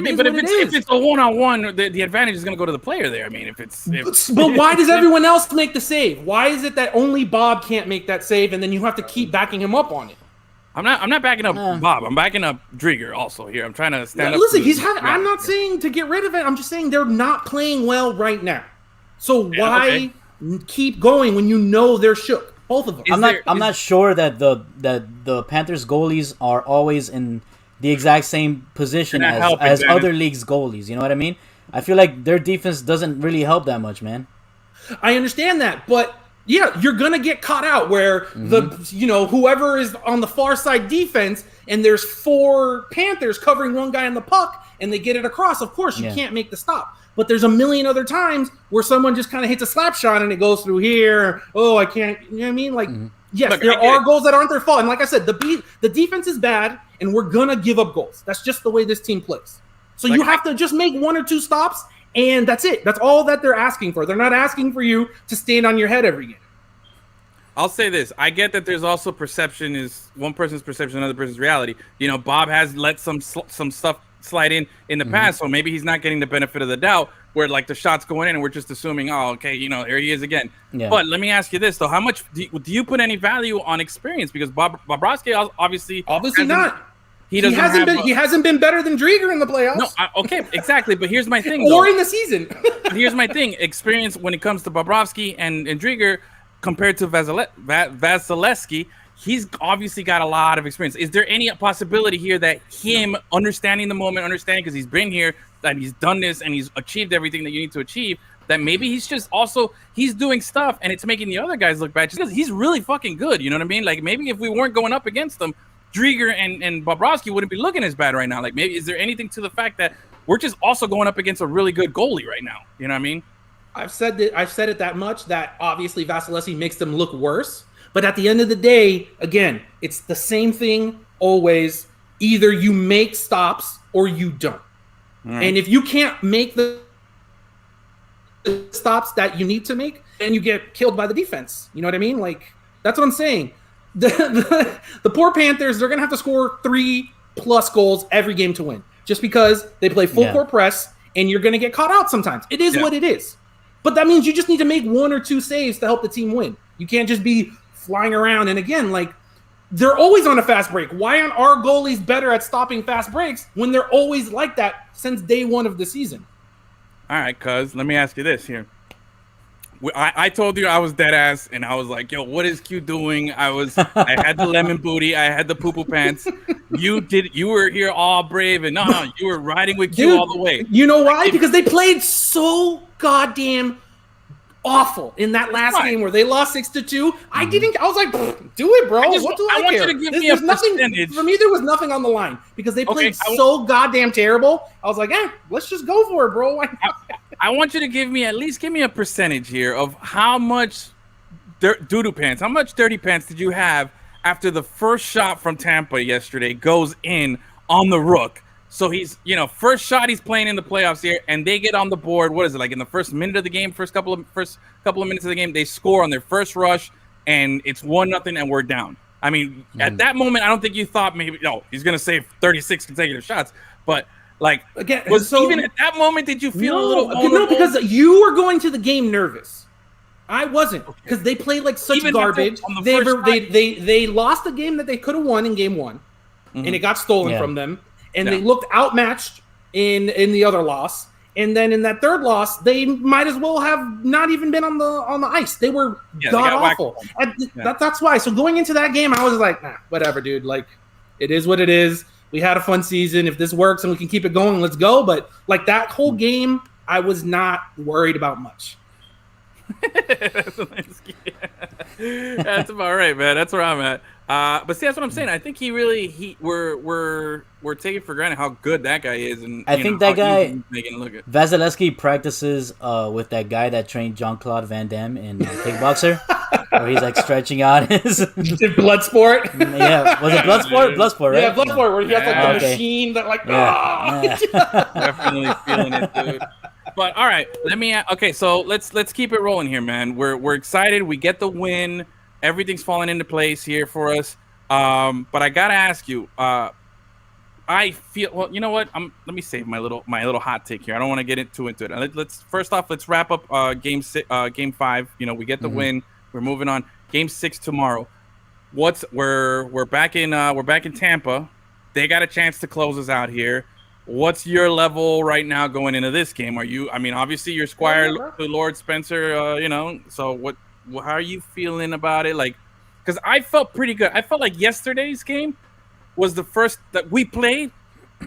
if it's a one-on-one, the advantage is going to go to the player there. I mean, but why does everyone else make the save? Why is it that only Bob can't make that save, and then you have to keep backing him up on it? I'm not backing up Bob. I'm backing up Drieger also here. I'm trying to stand up. Listen, I'm not saying to get rid of it. I'm just saying they're not playing well right now. So why keep going when you know they're shook? Both of them. I'm not sure that the Panthers goalies are always in the exact same position as other leagues' goalies. You know what I mean? I feel like their defense doesn't really help that much, man. I understand that, but yeah, you're gonna get caught out where whoever is on the far side defense, and there's 4 Panthers covering one guy on the puck, and they get it across. Of course, you can't make the stop. But there's a million other times where someone just kind of hits a slap shot and it goes through here. Oh, I can't. You know what I mean? Like, yes, look, there are goals that aren't their fault. And like I said, the defense is bad, and we're going to give up goals. That's just the way this team plays. So you have to just make 1 or 2 stops, and that's it. That's all that they're asking for. They're not asking for you to stand on your head every game. I'll say this. I get that there's also perception is one person's perception, another person's reality. You know, Bob has let some stuff slide in the past, so maybe he's not getting the benefit of the doubt where, like, the shot's going in and we're just assuming, oh, okay, you know, here he is again. Yeah. But let me ask you this, though. How much do you put any value on experience? Because Bobrovsky obviously not. He hasn't been better than Drieger in the playoffs. No, okay, exactly. But here's my thing, or in the season. Here's my thing. Experience when it comes to Bobrovsky and Drieger compared to Vasilevsky, he's obviously got a lot of experience. Is there any possibility here that him understanding the moment, because he's been here, that he's done this and he's achieved everything that you need to achieve, that maybe he's just also he's doing stuff and it's making the other guys look bad just because he's really fucking good? You know what I mean? Like, maybe if we weren't going up against them, Drieger and Bobrovsky wouldn't be looking as bad right now. Like, maybe is there anything to the fact that we're just also going up against a really good goalie right now? You know what I mean? I've said it that much, that obviously Vasilevsky makes them look worse. But at the end of the day, again, it's the same thing always. Either you make stops or you don't. And if you can't make the stops that you need to make, then you get killed by the defense. You know what I mean? Like, that's what I'm saying. The poor Panthers, they're going to have to score 3+ goals every game to win, just because they play full court press, and you're going to get caught out sometimes. It is what it is. But that means you just need to make 1 or 2 saves to help the team win. You can't just be flying around. And again, like, they're always on a fast break. Why aren't our goalies better at stopping fast breaks when they're always like that since day 1 of the season? All right, cuz, let me ask you this here. I told you I was dead ass, and I was like, yo, what is Q doing? I had the lemon booty, I had the poo-poo pants. You were here all brave, and no, you were riding with Q all the way. You know why? Because they played so goddamn awful in that last game where they lost 6-2. I was like, do it, bro. What do I care? Want you to give me a percentage. For me, there was nothing on the line because they played so goddamn terrible. I was like, let's just go for it, bro. I want you to give me a percentage here of how much doo-doo pants, how much dirty pants did you have after the first shot from Tampa yesterday goes in on the Rook? So he's, first shot he's playing in the playoffs here, and they get on the board. What is it, like in the first minute of the game, first couple of minutes of the game, they score on their first rush, and it's 1-0, and we're down. I mean, at that moment, I don't think you thought maybe, he's going to save 36 consecutive shots, but like, again, even at that moment, did you feel a little vulnerable? No, because you were going to the game nervous. I wasn't, because they played like such garbage. They lost a game that they could have won in game 1, and it got stolen from them. And they looked outmatched in the other loss. And then in that third loss, they might as well have not even been on the ice. They were god-awful. That's why. So going into that game, I was like, whatever, dude. Like, it is what it is. We had a fun season. If this works and we can keep it going, let's go. But, like, that whole game, I was not worried about much. That's about right, man. That's where I'm at. But see, that's what I'm saying. I think we're taking for granted how good that guy is, and I think that guy Vasilevsky practices with that guy that trained Jean-Claude Van Damme in Kickboxer, where he's like stretching out his Bloodsport. Yeah, was it Bloodsport? Bloodsport, right? Yeah, Bloodsport, where he has like the machine that like. Definitely feeling it, dude. But all right, so let's keep it rolling here, man. We're excited. We get the win. Everything's falling into place here for us. But I gotta ask you. I feel you know what? Let me save my little hot take here. I don't want to get too into it. Let's wrap up game 5. We get the win. We're moving on. Game 6 tomorrow. We're back in Tampa. They got a chance to close us out here. What's your level right now going into this game? Obviously you're Squire to Lord Spencer, so how are you feeling about it? Like, because I felt pretty good. I felt like yesterday's game was the first that we played.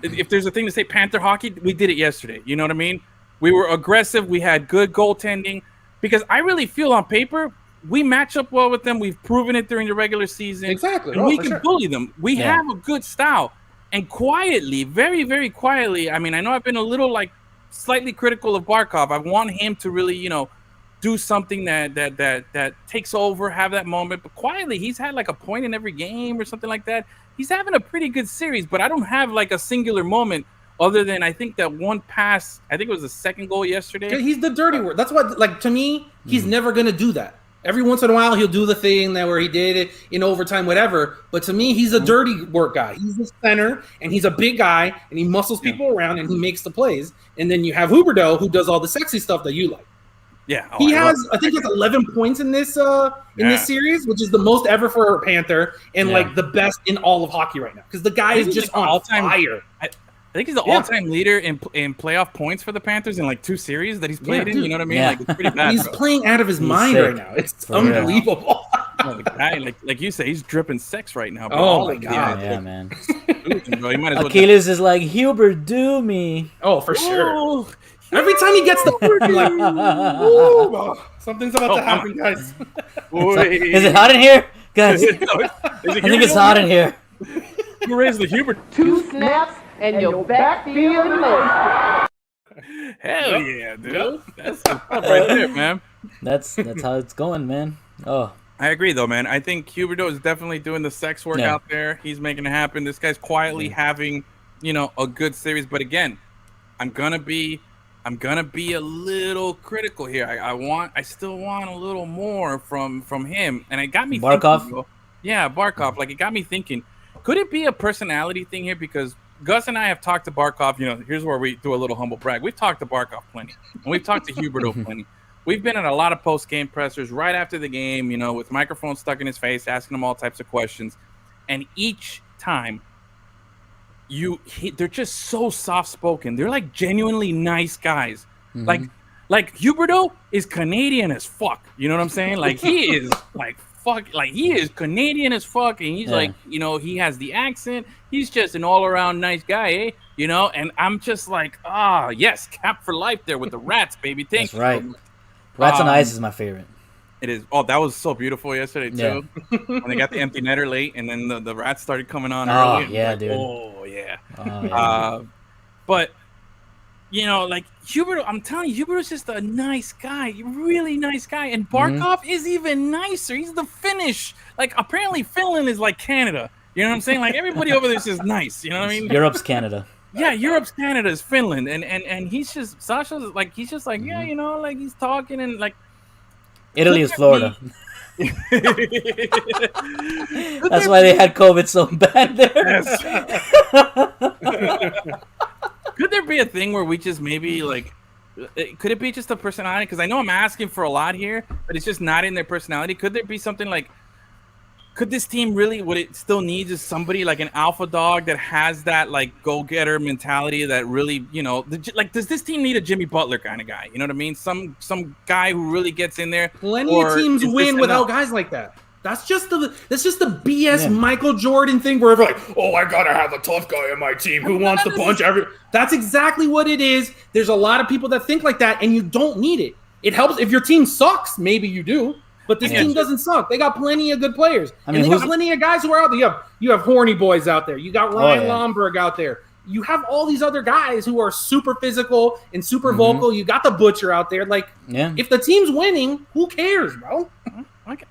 If there's a thing to say Panther hockey, we did it yesterday. You know what I mean? We were aggressive. We had good goaltending. Because I really feel on paper, we match up well with them. We've proven it during the regular season. Exactly. And we can bully them. We have a good style. And quietly, very, very quietly, I know I've been a little, slightly critical of Barkov. I want him to really, do something that takes over, have that moment. But quietly, he's had, a point in every game or something like that. He's having a pretty good series, but I don't have, a singular moment other than I think that one pass. I think it was the second goal yesterday. He's the dirty word. That's what, to me, he's never going to do that. Every once in a while, he'll do the thing where he did it in overtime, whatever. But to me, he's a dirty work guy. He's the center, and he's a big guy, and he muscles people around, and he makes the plays. And then you have Huberdeau, who does all the sexy stuff that you like. Yeah, I think he has 11 points in this this series, which is the most ever for a Panther, and the best in all of hockey right now. Because the guy is just on fire. I think he's the all-time leader in playoff points for the Panthers in 2 series that he's played in. You know what I mean? Yeah. It's pretty bad. He's playing out of his mind right now. It's unbelievable. The guy, like you say, he's dripping sex right now. Bro. Oh my god! Yeah, man. Bro, he might as well Achilles is like, Hubert, do me. Oh, for sure. Every time he gets the word, like, something's about to happen, guys. Is it hot in here, guys? I think it's hot in here. Who raised the Hubert? 2 snaps and you're back feeling late. Hell yeah, dude. That's the stuff right there, man. That's how it's going, man. Oh, I agree, though, man. I think Huberdeau is definitely doing the sex work out there. He's making it happen. This guy's quietly having, a good series. But again, I'm gonna be a little critical here. I still want a little more from him, and it got me Barkov? thinking. Yeah, Barkov. Like, it got me thinking. Could it be a personality thing here? Because Gus and I have talked to Barkov. Here's where we do a little humble brag. We've talked to Barkov plenty, and we've talked to Huberto plenty. We've been at a lot of post-game pressers right after the game, with microphones stuck in his face, asking him all types of questions, and each time. They're just so soft-spoken. They're like genuinely nice guys. Like Huberto is Canadian as fuck. You know what I'm saying? Like, he is like fuck. Like, he is Canadian as fuck, and he's like, he has the accent. He's just an all-around nice guy, eh? And I'm just like, yes, cap for life there with the rats, baby. Thanks. That's right. Rats on Ice is my favorite. It is. Oh, that was so beautiful yesterday too. When they got the empty netter late, and then the rats started coming on early. Yeah, like, dude. Oh yeah. Oh, yeah. But like Huberto, I'm telling you, Huberto's just a nice guy, really nice guy, and Barkov is even nicer. He's the Finnish. Like, apparently Finland is like Canada. You know what I'm saying? Like, everybody over there is just nice. You know what I mean? Europe's Canada. Yeah, Europe's Canada is Finland, and he's just Sasha's like he's just like like he's talking and like. Italy is Florida. That's why they had COVID so bad there. Could there be a thing where we just maybe like, could it be just a personality? Because I know I'm asking for a lot here, but it's just not in their personality. Could there be something like, could this team really, what it still needs is somebody like an alpha dog that has that like go-getter mentality that really, like, does this team need a Jimmy Butler kind of guy? You know what I mean? Some guy who really gets in there. Plenty of teams win without guys like that. That's just the BS Michael Jordan thing where everyone's like, I gotta have a tough guy on my team who wants to punch every. That's exactly what it is. There's a lot of people that think like that, and you don't need it. It helps if your team sucks. Maybe you do. But this team doesn't suck. They got plenty of good players. And they got plenty of guys who are out there. You have horny boys out there. You got Ryan Lomberg out there. You have all these other guys who are super physical and super vocal. You got the Butcher out there. Like, if the team's winning, who cares, bro?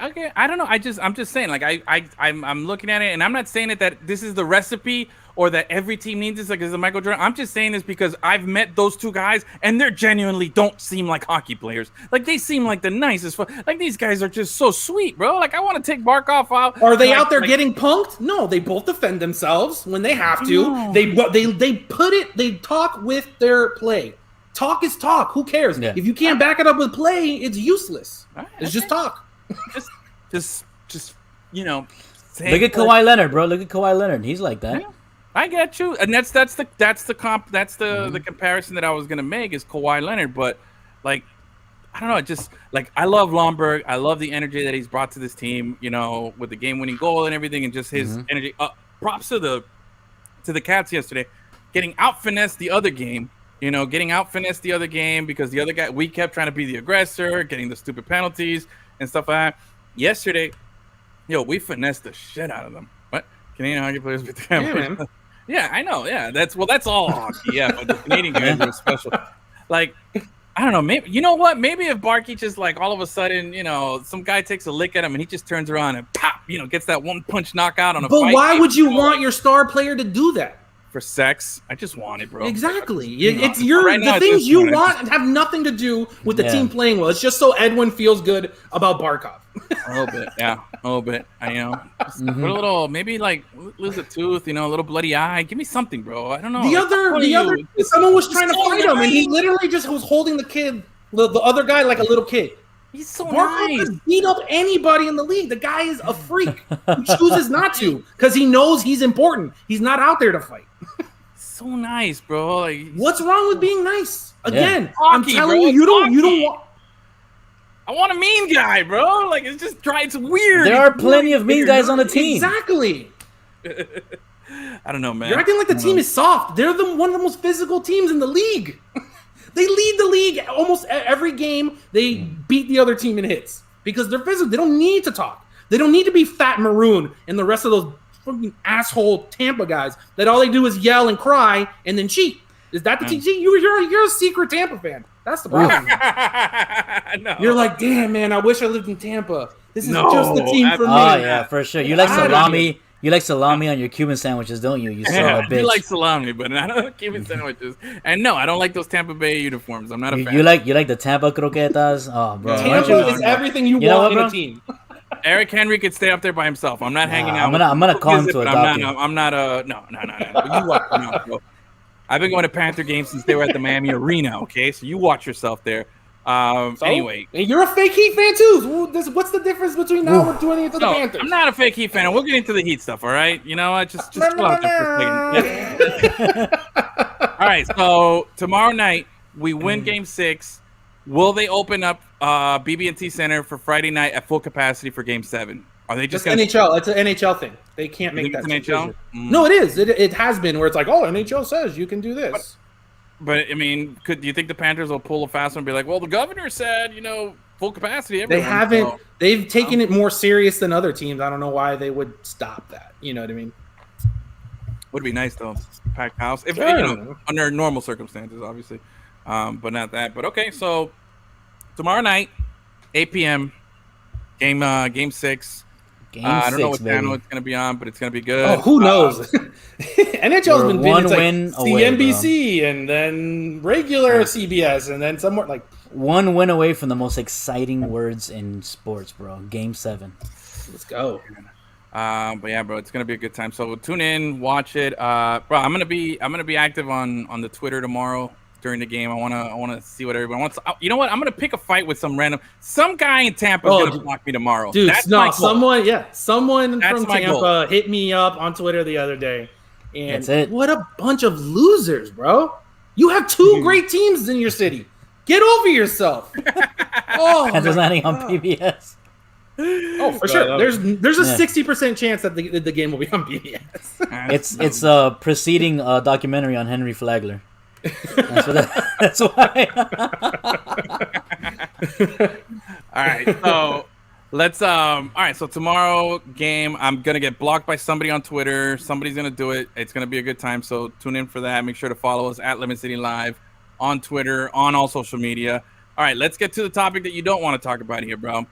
Okay, I don't know. I'm just saying, like, I'm looking at it, and I'm not saying that this is the recipe or that every team needs this, like, as a Michael Jordan. I'm just saying this because I've met those two guys, and they're genuinely don't seem like hockey players. Like, they seem like the nicest. Like, these guys are just so sweet, bro. Like, I want to take Barkov out. Are they out there getting punked? No, they both defend themselves when they have to. No. They talk with their play. Talk is talk. Who cares? Yeah. If you can't back it up with play, it's useless. It's just talk. Just look at Kawhi Leonard, bro. Look at Kawhi Leonard. He's like that. Yeah, I get you, and that's the comparison that I was gonna make is Kawhi Leonard, but like, I don't know, just like, I love Lomberg. I love the energy that he's brought to this team. With the game-winning goal and everything, and just his energy. Props to the Cats yesterday, getting out finessed the other game. Because the other guy, we kept trying to be the aggressor, getting the stupid penalties and stuff like that. Yesterday, we finessed the shit out of them. What? Canadian hockey players with them. Yeah, man. Yeah, I know. Yeah, that's all hockey. Yeah, but the Canadian guys are special. Like, I don't know. Maybe, you know what? Maybe if Barkey just, like, all of a sudden, some guy takes a lick at him and he just turns around and pop, gets that one punch knockout on a fight. But why would you want your star player to do that? For sex? I just want it, bro. Exactly. The things you want have nothing to do with the team playing well. It's just so Edwin feels good about Barkov. A little bit, yeah. A little bit. Just put a little, maybe like lose a tooth, a little bloody eye. Give me something, bro. I don't know. Someone was trying to fight him, and he literally just was holding the kid, the other guy, like a little kid. He's so Barkov nice. can beat up anybody in the league. The guy is a freak who chooses not to because he knows he's important. He's not out there to fight. So nice, bro. Like, what's wrong with being nice? Again, I'm Hockey, telling bro. you, you don't want. I want a mean guy, bro. Like, it's weird. There are plenty of mean guys on the team. Exactly. I don't know, man. You're acting like the team is soft. They're one of the most physical teams in the league. They lead the league almost every game. They beat the other team in hits because they're physical. They don't need to talk. They don't need to be fat maroon and the rest of those fucking asshole Tampa guys that all they do is yell and cry and then cheat. Is that the team? You're a secret Tampa fan. That's the problem. No. You're like, damn, man, I wish I lived in Tampa. This is just the team for me. Oh, yeah, for sure. You like salami. You like salami on your Cuban sandwiches, don't you? You son Yeah, of I a do bitch. like salami, but I don't keep it sandwiches. And no, I don't like those Tampa Bay uniforms. I'm not a fan. You like the Tampa croquetas? Oh, bro. Yeah. Why don't Tampa you? is everything you know want what, in a bro? team. Eric Henry could stay up there by himself. I'm not hanging out. I'm gonna call him to adopt you. I'm not a no. You watch him out, bro. I've been going to Panther games since they were at the Miami Arena. Okay, so you watch yourself there. Anyway, and you're a fake Heat fan too. What's the difference between now and doing it to the Panthers? I'm not a fake Heat fan. We'll get into the Heat stuff. All right, you know, just chill out there for a second. All right, so tomorrow night we win Game 6. Will they open up BB&T Center for Friday night at full capacity for Game 7? Are they just NHL? It's an NHL thing. They can't make that NHL. No, it is. It has been where it's like, oh, NHL says you can do this. But I mean, do you think the Panthers will pull a fast one and be like, well, the governor said, full capacity? They haven't. They've taken it more serious than other teams. I don't know why they would stop that. You know what I mean? Would be nice though, packed house if Sure. under normal circumstances, obviously, but not that. But okay, so tomorrow night, 8 p.m. Game 6. I don't know what channel it's going to be on, but it's going to be good. Oh, who knows? NHL's been one it's like win away, CNBC and then regular CBS and then somewhere like one win away from the most exciting words in sports, bro. Game 7. let's go. But yeah, bro, it's gonna be a good time. So tune in, watch it. Bro, I'm gonna be active on the Twitter tomorrow during the game. I wanna see what everyone wants. You know what? I'm gonna pick a fight with some guy in Tampa is gonna block me tomorrow. Dude, That's no, my goal. someone That's from my Tampa goal. hit me up on Twitter the other day. And That's it. What a bunch of losers, bro. You have two great teams in your city. Get over yourself. Panthers landing on PBS. Oh, for sure. There's a 60% chance that the game will be on PBS. It's a preceding documentary on Henry Flagler. That's why. All right, so let's all right, so tomorrow game, I'm gonna get blocked by somebody on Twitter. Somebody's gonna do it. It's gonna be a good time. So tune in for that. Make sure to follow us at Lemon City Live on Twitter, on all social media. All right, let's get to the topic that you don't want to talk about here, bro.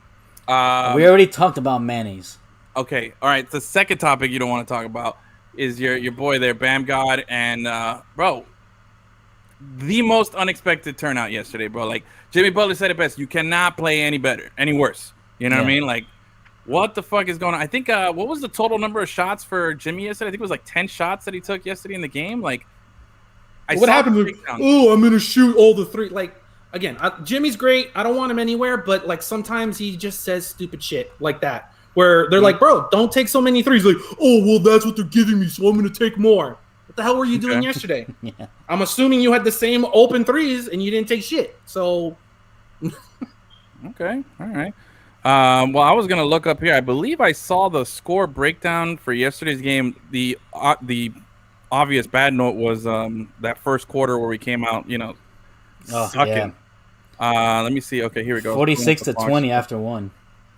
We already talked about mayonnaise. Okay, all right. The second topic you don't want to talk about is your boy there, Bam God, and bro, the most unexpected turnout yesterday, bro. Like Jimmy Butler said it best: you cannot play any worse. You know what I mean? Like, what the fuck is going on? I think what was the total number of shots for Jimmy yesterday? I think it was like 10 shots that he took yesterday in the game. Like, What happened? Oh, I'm gonna shoot all the three. Like, again, Jimmy's great. I don't want him anywhere, but like sometimes he just says stupid shit like that, where they're like, "Bro, don't take so many threes." Like, "Oh, well, that's what they're giving me, so I'm gonna take more." What the hell were you doing yesterday? Yeah. I'm assuming you had the same open threes and you didn't take shit. So, Okay, all right. Well, I was gonna look up here. I believe I saw the score breakdown for yesterday's game. The obvious bad note was that first quarter where we came out, sucking. Yeah. Let me see. Okay, here we go. 46-20 after one.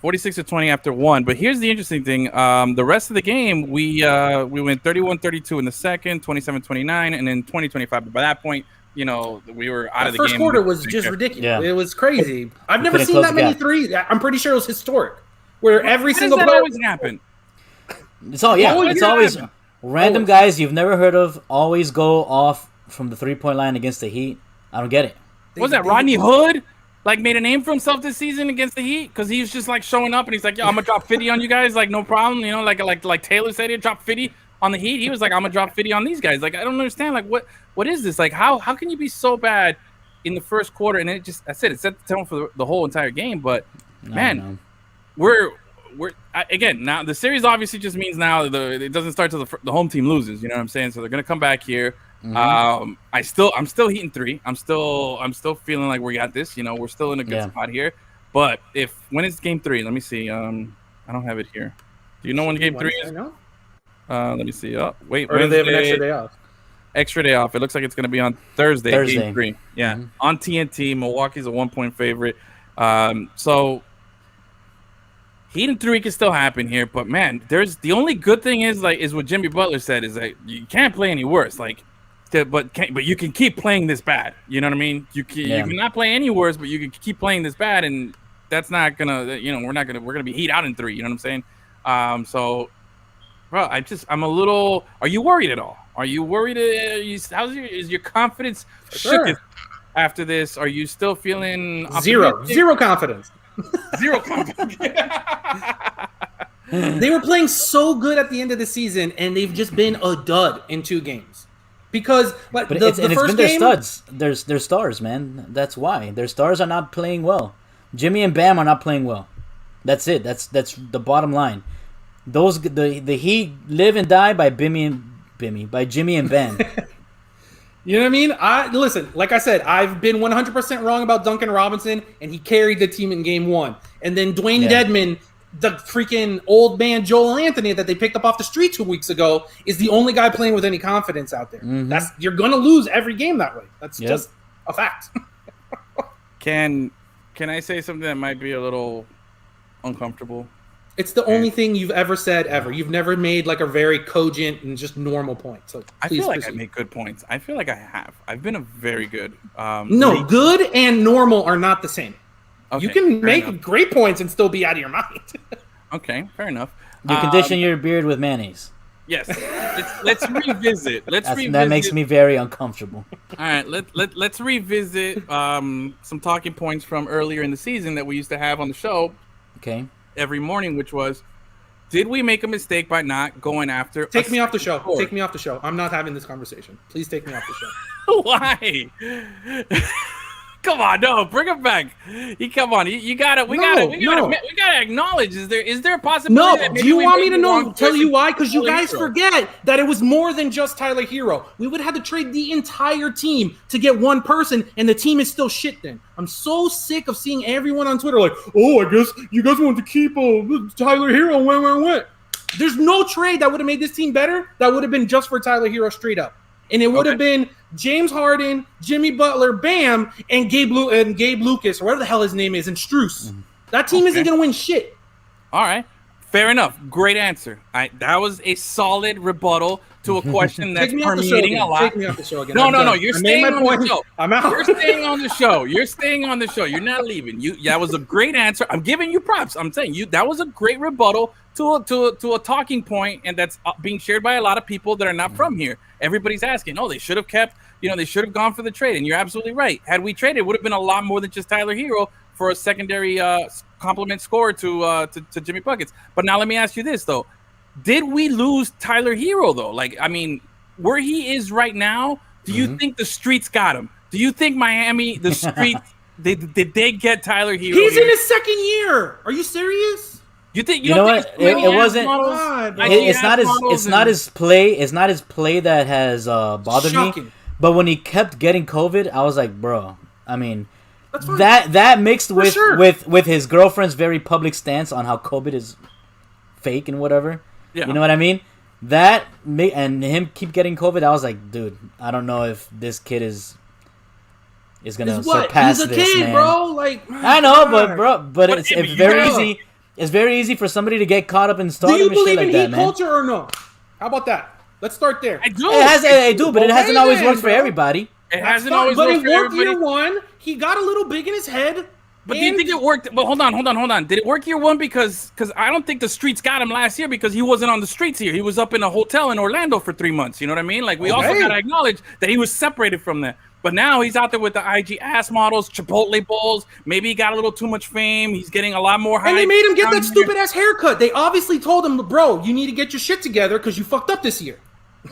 46-20 after one. But here's the interesting thing. The rest of the game, we went 31-32 in the second, 27-29, and then 20-25. But by that point, we were out of the game. First quarter was just ridiculous. Yeah. It was crazy. I've never couldn't seen close that the many gap. threes. I'm pretty sure it was historic, where every How single does that player. always happen? It's always random guys you've never heard of always go off from the 3-point line against the Heat. I don't get it. What was that Rodney Hood? Like made a name for himself this season against the Heat because he was just like showing up and he's like, "Yo, I'm gonna drop 50 on you guys, like no problem." Like Taylor said, he drop 50 on the Heat. He was like, "I'm gonna drop 50 on these guys." Like I don't understand. Like what is this? Like how can you be so bad in the first quarter and it just it set the tone for the whole entire game. But man, we're again now the series obviously just means now it doesn't start till the home team loses. You know what I'm saying? So they're gonna come back here. Mm-hmm. I'm still heating 3. I'm still feeling like we got this. We're still in a good spot here. But when is game 3? Let me see. I don't have it here. Do you know when game 3 is? Let me see. Oh, wait. Or do they have an extra day off? Extra day off. It looks like it's going to be on Thursday. Game 3. Yeah, Mm-hmm. on TNT. Milwaukee's a 1-point favorite. So heating 3 can still happen here. But man, the only good thing is what Jimmy Butler said is that you can't play any worse. But you can keep playing this bad. You know what I mean? You cannot play any worse, but you can keep playing this bad, and that's not gonna. We're gonna be heat out in 3. You know what I'm saying? So Bro, I'm a little. Are you worried at all? Are you worried? Is your confidence shook after this? Are you still feeling zero confidence? Zero confidence. They were playing so good at the end of the season, and they've just been a dud in 2 games. Because the first been game, their studs, their stars, man. That's why their stars are not playing well. Jimmy and Bam are not playing well. That's it. That's the bottom line. Those the Heat live and die by Jimmy and Bam. You know what I mean? Listen, like I said, I've been 100% wrong about Duncan Robinson, and he carried the team in game 1. And then Dwayne Dedmon, the freaking old man Joel Anthony that they picked up off the street 2 weeks ago, is the only guy playing with any confidence out there. Mm-hmm. You're gonna lose every game that way. That's just a fact. Can I say something that might be a little uncomfortable? It's the only thing you've ever said ever. You've never made like a very cogent and just normal point. So I feel like I make good points. I feel like I have. I've been a very good. Good and normal are not the same. Okay, you can make great points and still be out of your mind. Okay, fair enough. You condition your beard with mayonnaise. Yes. Let's revisit. That makes me very uncomfortable. All right, let's revisit some talking points from earlier in the season that we used to have on the show. Okay. Every morning, which was, did we make a mistake by not going after? Take me off the show. Take me off the show. I'm not having this conversation. Please take me off the show. Why? Come on, no, bring him back. Come on, we gotta acknowledge. Is there a possibility? No, do you want me to tell you why? Because you guys forget that it was more than just Tyler Hero. We would have to trade the entire team to get one person, and the team is still shit. Then I'm so sick of seeing everyone on Twitter like, "Oh, I guess you guys want to keep Tyler Hero." When? There's no trade that would have made this team better. That would have been just for Tyler Hero straight up. And it would have been James Harden, Jimmy Butler, Bam, and Gabe Lucas, or whatever the hell his name is, and Strus. That team isn't going to win shit. All right. Fair enough. Great answer. That was a solid rebuttal to a question that's permeating a lot. Take me off the show again. No. You're staying on the show. I'm out. You're staying on the show. You're staying on the show. You're not leaving. That was a great answer. I'm giving you props. I'm saying that was a great rebuttal to a talking point, and that's being shared by a lot of people that are not from here. Everybody's asking, they should have kept, they should have gone for the trade. And you're absolutely right. Had we traded, it would have been a lot more than just Tyler Hero for a secondary compliment score to Jimmy Buckets. But now let me ask you this, though. Did we lose Tyler Hero, though? Where he is right now, do you think the streets got him? Do you think Miami, the streets, did they get Tyler Hero? He's in his second year. Are you serious? You think you know what? It wasn't. It's not his play. It's not his play that has bothered me. But when he kept getting COVID, I was like, bro. I mean, that mixed with his girlfriend's very public stance on how COVID is fake and whatever. Yeah. You know what I mean? And him keep getting COVID. I was like, dude, I don't know if this kid is gonna surpass this. He's a kid, man. Bro. I know, but it's very easy. It's very easy for somebody to get caught up in stardom and shit like that, man. Do you believe in heat culture or no? How about that? Let's start there. I do. I do, but it hasn't always worked for everybody. It hasn't always worked for everybody. But it worked year one. He got a little big in his head. But do you think it worked? But hold on. Did it work year one? Because I don't think the streets got him last year because he wasn't on the streets here. He was up in a hotel in Orlando for 3 months. You know what I mean? We also got to acknowledge that he was separated from that. But now he's out there with the IG ass models, Chipotle bowls. Maybe he got a little too much fame. He's getting a lot more hype. And they made him get that stupid ass haircut. They obviously told him, bro, you need to get your shit together because you fucked up this year.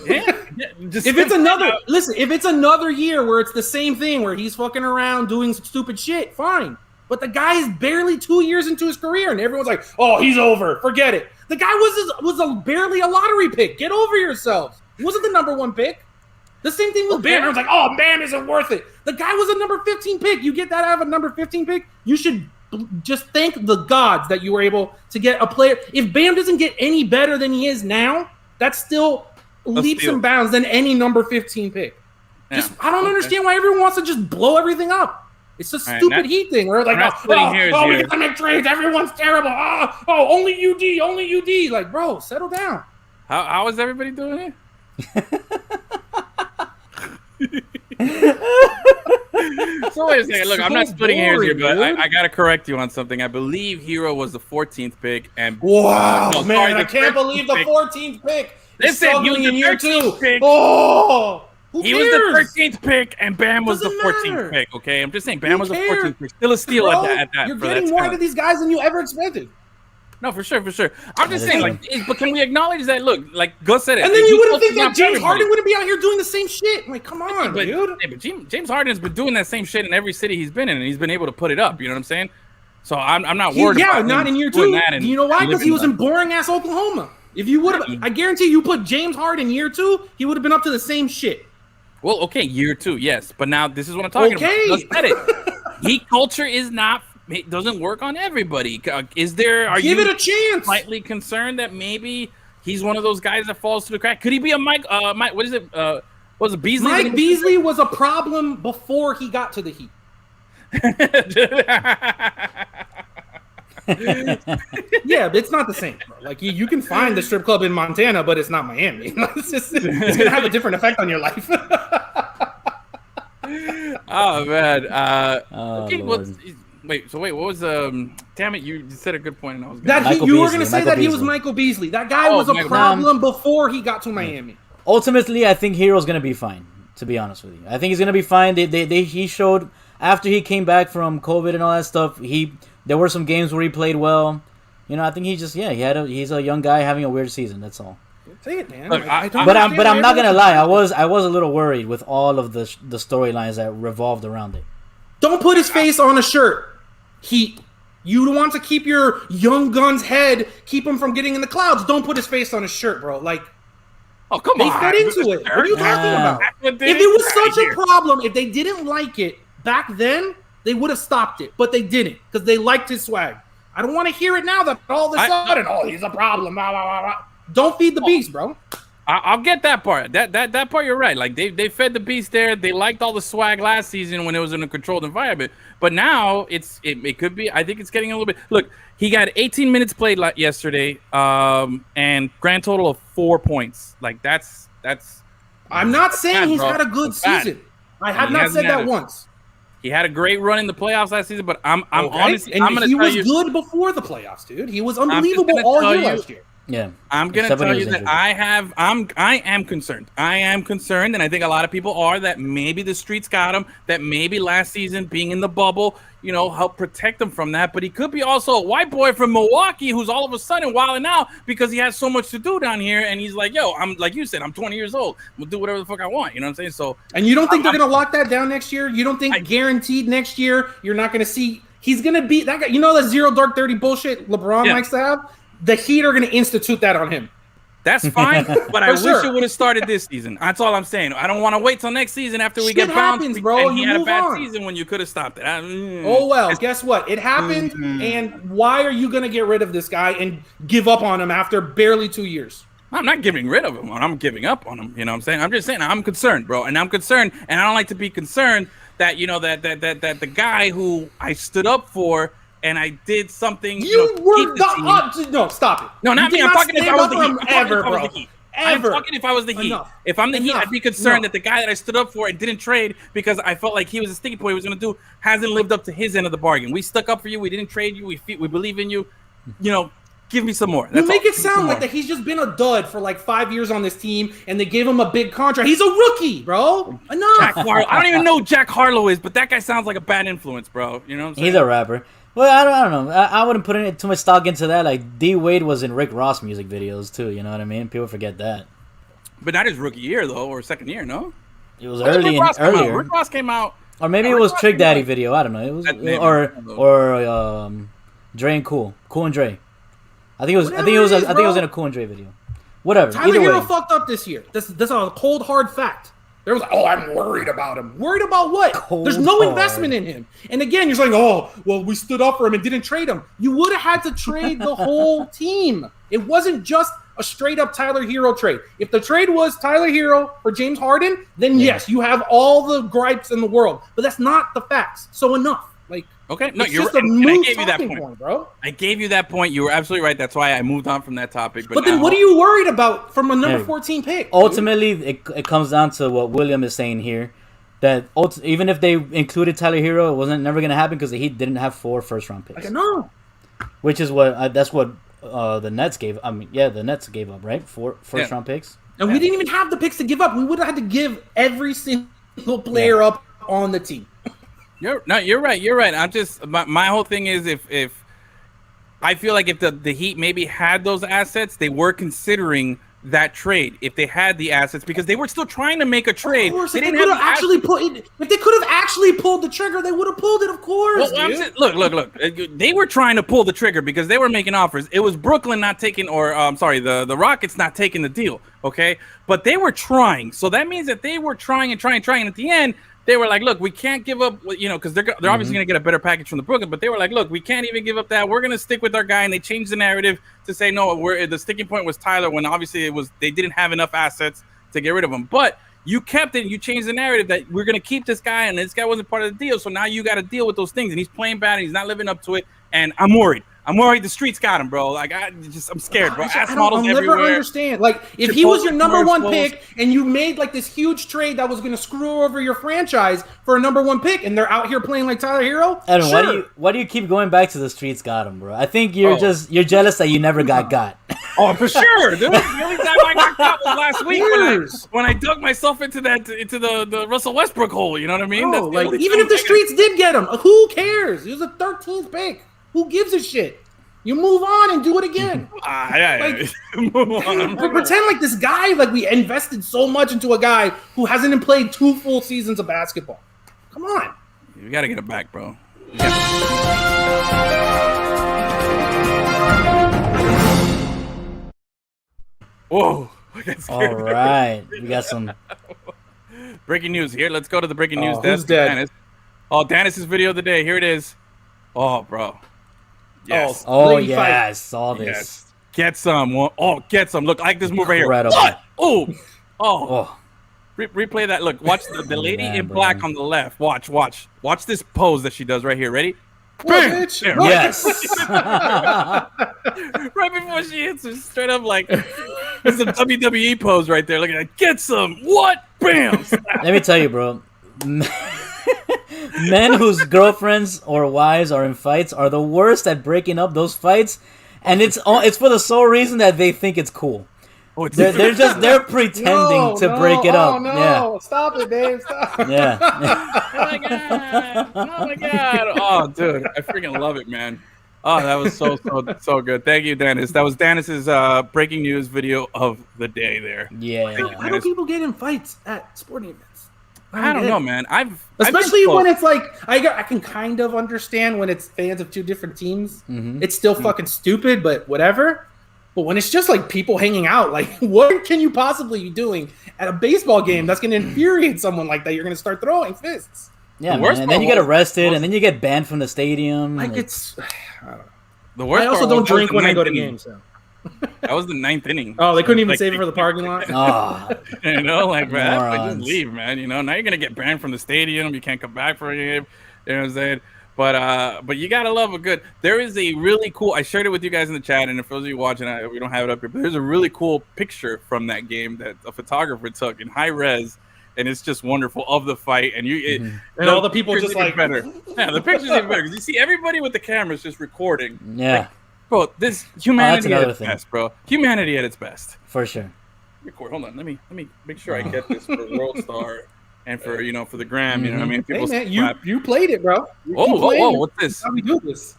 Yeah. If it's another year where it's the same thing where he's fucking around doing some stupid shit, fine. But the guy is barely 2 years into his career, and everyone's like, "Oh, he's over. Forget it." The guy was barely a lottery pick. Get over yourselves. He wasn't the number 1 pick. The same thing with Bam. Everyone's like, "Oh, Bam isn't worth it." The guy was a number 15 pick. You get that out of a number 15 pick, you should just thank the gods that you were able to get a player. If Bam doesn't get any better than he is now, that's still leaps and bounds than any number 15 pick. Yeah. I don't understand why everyone wants to just blow everything up. It's a stupid Heat thing where we gotta make trades. Everyone's terrible. Only UD. Like, bro, settle down. How is everybody doing it? So wait a second. Look, I'm not splitting hairs here, but dude. I got to correct you on something. I believe Hero was the 14th pick, and wow, no, man, sorry, I the can't 13th believe the pick. 14th pick. Listen, he was Struggling the in year 13th two. pick. Oh, who He cares? was the 13th pick, and Bam was the Doesn't 14th matter. pick. Okay, I'm just saying, Who Bam was the cares? 14th pick. Still a steal Bro, at that. You're for getting that more out talent. of these guys than you ever expected. No, for sure. I'm just That saying, is like, but can we acknowledge that? Look, like Gus said it, And then he you wouldn't goes think that around James everybody. Harden wouldn't be out here doing the same shit. Like, come on, But, dude. yeah, but James Harden's been doing that same shit in every city he's been in, and he's been able to put it up. You know what I'm saying? So I'm not worried about him not in year doing two. that. And Do you know why? Because he was living in boring ass Oklahoma. If you would have, I guarantee you put James Harden year two, he would have been up to the same shit. Well, okay, year 2, yes, but now this is what I'm talking Okay. about. Gus said it. Heat culture is not. It doesn't work on everybody. Is there? Are Give you it a chance. slightly concerned that maybe he's one of those guys that falls through the crack? Could he be a Mike? What is it? What was it? Beasley? Mike Beasley was a problem before he got to the Heat. Yeah, but it's not the same, bro. Like you can find the strip club in Montana, but it's not Miami. It's gonna have a different effect on your life. Oh man. Okay, Lord. wait. What was Damn it! You said a good point, and I was. Michael You were Beasley, gonna say Michael that he was Beasley. Michael Beasley. That guy Oh, was a Michael- problem before he got to Miami. Ultimately, I think Hero's gonna be fine. To be honest with you, I think he's gonna be fine. He showed after he came back from COVID and all that stuff. There were some games where he played well. You know, I think he's a young guy having a weird season. That's all. Say it, man. Look, don't But understand I'm not gonna everything. lie. I was a little worried with all of the storylines that revolved around it. Don't put his face on a shirt. You want to keep your young gun's head, keep him from getting in the clouds. Don't put his face on a shirt, bro. Like, Oh come they on! fed into it. What are you talking about? If it was such a problem, if they didn't like it back then, they would have stopped it. But they didn't because they liked his swag. I don't want to hear it now that all of a sudden, he's a problem. Blah, blah, blah, blah. Don't feed the beast, bro. I'll get that part. That part you're right. Like they fed the beast there. They liked all the swag last season when it was in a controlled environment. But now it could be. I think it's getting a little bit. Look, he got 18 minutes played yesterday, and grand total of 4 points. Like that's. I'm not saying bad, he's bro. had a good It's bad. season. I have He not hasn't said had that it. once. He had a great run in the playoffs last season, but I'm Okay? honestly, and I'm gonna he tell was you, good before the playoffs, dude. He was just unbelievable gonna all tell year you- last year. Yeah, I'm gonna Except when tell he you was that injured. I am concerned. I am concerned, and I think a lot of people are, that maybe the streets got him. That maybe last season being in the bubble, helped protect him from that. But he could be also a white boy from Milwaukee who's all of a sudden wilding out because he has so much to do down here, and he's like, "Yo, I'm like you said, I'm 20 years old. I'm gonna do whatever the fuck I want." You know what I'm saying? So, And you don't think they're going to lock that down next year? You don't think guaranteed next year you're not going to see he's going to be that guy? You know that zero dark 30 bullshit LeBron Yeah. likes to have? The Heat are going to institute that on him. that's fine, but I For wish sure. it would have started this season. That's all I'm saying. I don't want to wait till next season after we Shit get bounced. happens, bro. And he You had a move bad on. season when you could have stopped it. Oh, well, guess what? It happened, and why are you going to get rid of this guy and give up on him after barely 2 years? I'm not getting rid of him. I'm giving up on him. You know what I'm saying? I'm just saying I'm concerned, bro. And I'm concerned, and I don't like to be concerned that, that the guy who I stood up for and I did something. You keep were the team. no, stop it. No, not You me. did I'm talking if stand I was up the for Heat. him I'm talking ever, if I was bro. the Heat. Ever. I'm talking if I was the Heat. Enough. If I'm the Heat, Enough. I'd be concerned No. that the guy that I stood up for and didn't trade because I felt like he was a sticky point he was going to do hasn't lived up to his end of the bargain. We stuck up for you. We didn't trade you. We believe in you. Give me some more. You That's make all. it sound like that he's just been a dud for like 5 years on this team, and they gave him a big contract. He's a rookie, bro. Jack Enough. Harlow. I don't even know who Jack Harlow is, but that guy sounds like a bad influence, bro. You know what I'm saying? He's a rapper. Well, I don't know. I wouldn't put in too much stock into that. Like D Wade was in Rick Ross music videos too. You know what I mean? People forget that. But not his rookie year though, or second year, no. It was When did early Rick Ross come out? earlier, Rick Ross came out. or maybe it Rick was Ross Trick came Daddy out- video. I don't know. It was That maybe. or Dre and Cool and Dre. I think it was. I think it was. Whatever it is, I think it was bro. in a Cool and Dre video. Whatever. Tyler Either Hero way. fucked up this year. That's a cold hard fact. There was I'm worried about him. Worried about what? Cold There's no hard. investment in him. And again, you're saying, oh, well, we stood up for him and didn't trade him. You would have had to trade the whole team. It wasn't just a straight up Tyler Hero trade. If the trade was Tyler Hero for James Harden, then yes, you have all the gripes in the world. But that's not the facts. So enough. Like, Okay, no, it's you're just right. a And I moot gave you that talking point. point, bro. I gave you that point. You were absolutely right. That's why I moved on from that topic. But then what are you worried about from a number Hey, 14 pick? dude? Ultimately, it comes down to what William is saying here. that even if they included Tyler Hero, it wasn't never gonna happen because the Heat didn't have 4 first-round picks. Like, no. Which is what that's what the Nets gave. I mean, the Nets gave up, right? 4 first-round picks. And we didn't even have the picks to give up. We would have had to give every single player up on the team. You're right. I'm just my whole thing is if I feel like if the Heat maybe had those assets, they were considering that trade if they had the assets because they were still trying to make a trade. Of course, they if they could have actually pulled the trigger, they would have pulled it. Of course. Well, look. They were trying to pull the trigger because they were making offers. It was Brooklyn not taking, or the Rockets not taking the deal. Okay, but they were trying. So that means that they were trying. And at the end, they were like, look, we can't give up, because they're obviously going to get a better package from the Brooklyn, but they were like, look, we can't even give up that. We're going to stick with our guy. And they changed the narrative to say, no, the sticking point was Tyler when obviously they didn't have enough assets to get rid of him. But you kept it. You changed the narrative that we're going to keep this guy and this guy wasn't part of the deal. So now you got to deal with those things. And he's playing bad and he's not living up to it. And I'm worried. The streets got him, bro. Like I'm scared, bro. I'll never understand. Like if he was your number one pick and you made like this huge trade that was going to screw over your franchise for a number one pick, and they're out here playing like Tyler Hero. Evan, why do you keep going back to the streets got him, bro? I think you're jealous that you never got. Oh, for sure, dude. The only time I got caught was last week when I dug myself into the Russell Westbrook hole. You know what I mean? Like even if the streets did get him, who cares? He was a 13th pick. Who gives a shit? You move on and do it again. Move on. Pretend like this guy, like we invested so much into a guy who hasn't even played 2 full seasons of basketball. Come on. You got to get it back, bro. Whoa. All right. We got some breaking news here. Let's go to the breaking news who's desk. dead? Dennis's video of the day. Here it is. Oh, bro. Yes. Oh, yeah, I saw this. Yes. Get some. Get some. Look, I like this move right here. What? Oh. Replay that. Look, watch the lady in black on the left. Watch this pose that she does right here. Ready? Bam! Yes. Right before she hits her, straight up like it's a WWE pose right there. Look at that. Get some. What? Bam! Let me tell you, bro. Men whose girlfriends or wives are in fights are the worst at breaking up those fights, and it's for the sole reason that they think it's cool. They're pretending to break it up. No, stop it, Dave. Stop. Yeah. Oh my god. Oh, dude, I freaking love it, man. Oh, that was so good. Thank you, Dennis. That was Dennis's breaking news video of the day there. Yeah. Why do people get in fights at sporting events? I don't know, man. Especially when it's like I can kind of understand when it's fans of 2 different teams. Mm-hmm. It's still fucking stupid, but whatever. But when it's just like people hanging out, like what can you possibly be doing at a baseball game that's going to infuriate someone like that? You're going to start throwing fists. Yeah, man. And then you get arrested, and then you get banned from the stadium. Like it's, I don't know. The worst I also don't drink when I go to games. So. That was the 9th inning. Oh, they couldn't even save it for the parking lot? Oh. Like, man, just leave, man. Now you're going to get banned from the stadium. You can't come back for a game. You know what I'm saying? But you got to love a good. There is a really cool. I shared it with you guys in the chat. And for those of you watching, we don't have it up here. But there's a really cool picture from that game that a photographer took in high res. And it's just wonderful of the fight. And and all the people just like. Better. Yeah, the picture's even better. Because you see everybody with the cameras just recording. Yeah. Like, bro, this humanity at its best, bro. Humanity at its best. For sure. Record. Hold on. Let me make sure I get this for World Star and for for the gram. You know what I mean? Hey man, you played it, bro. Whoa! What's this? How do we do this?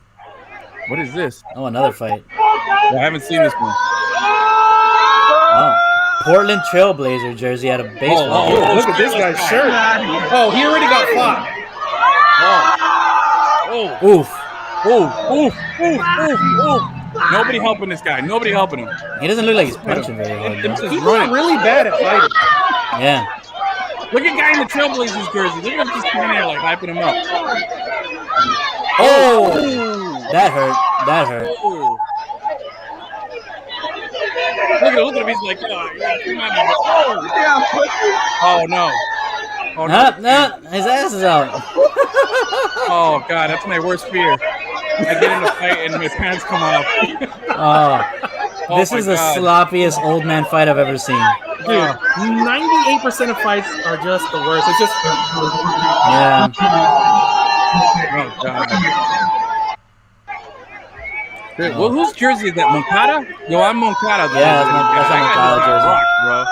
What is this? Oh, another fight. I haven't seen this one. Oh. Portland Trailblazer jersey out of baseball. Oh, look at this guy's shirt. Oh, he already got fought. Oof. Nobody helping this guy. Nobody helping him. He doesn't look like he's punching very hard. People are really bad at fighting. Yeah. Look at guy in the Trailblazers jersey. Look at him just standing there like hyping him up. Oh! That hurt. Look at him. He's like, oh no. Oh, no. His ass is out. Oh god, that's my worst fear. I get in a fight and my pants come off. This is the sloppiest old man fight I've ever seen. Dude, 98% of fights are just the worst. It's just Yeah. Oh, God. Dude, well, whose jersey is that? Moncada? Yo, I'm Moncada. Yeah, that's a Moncada jersey. Bro.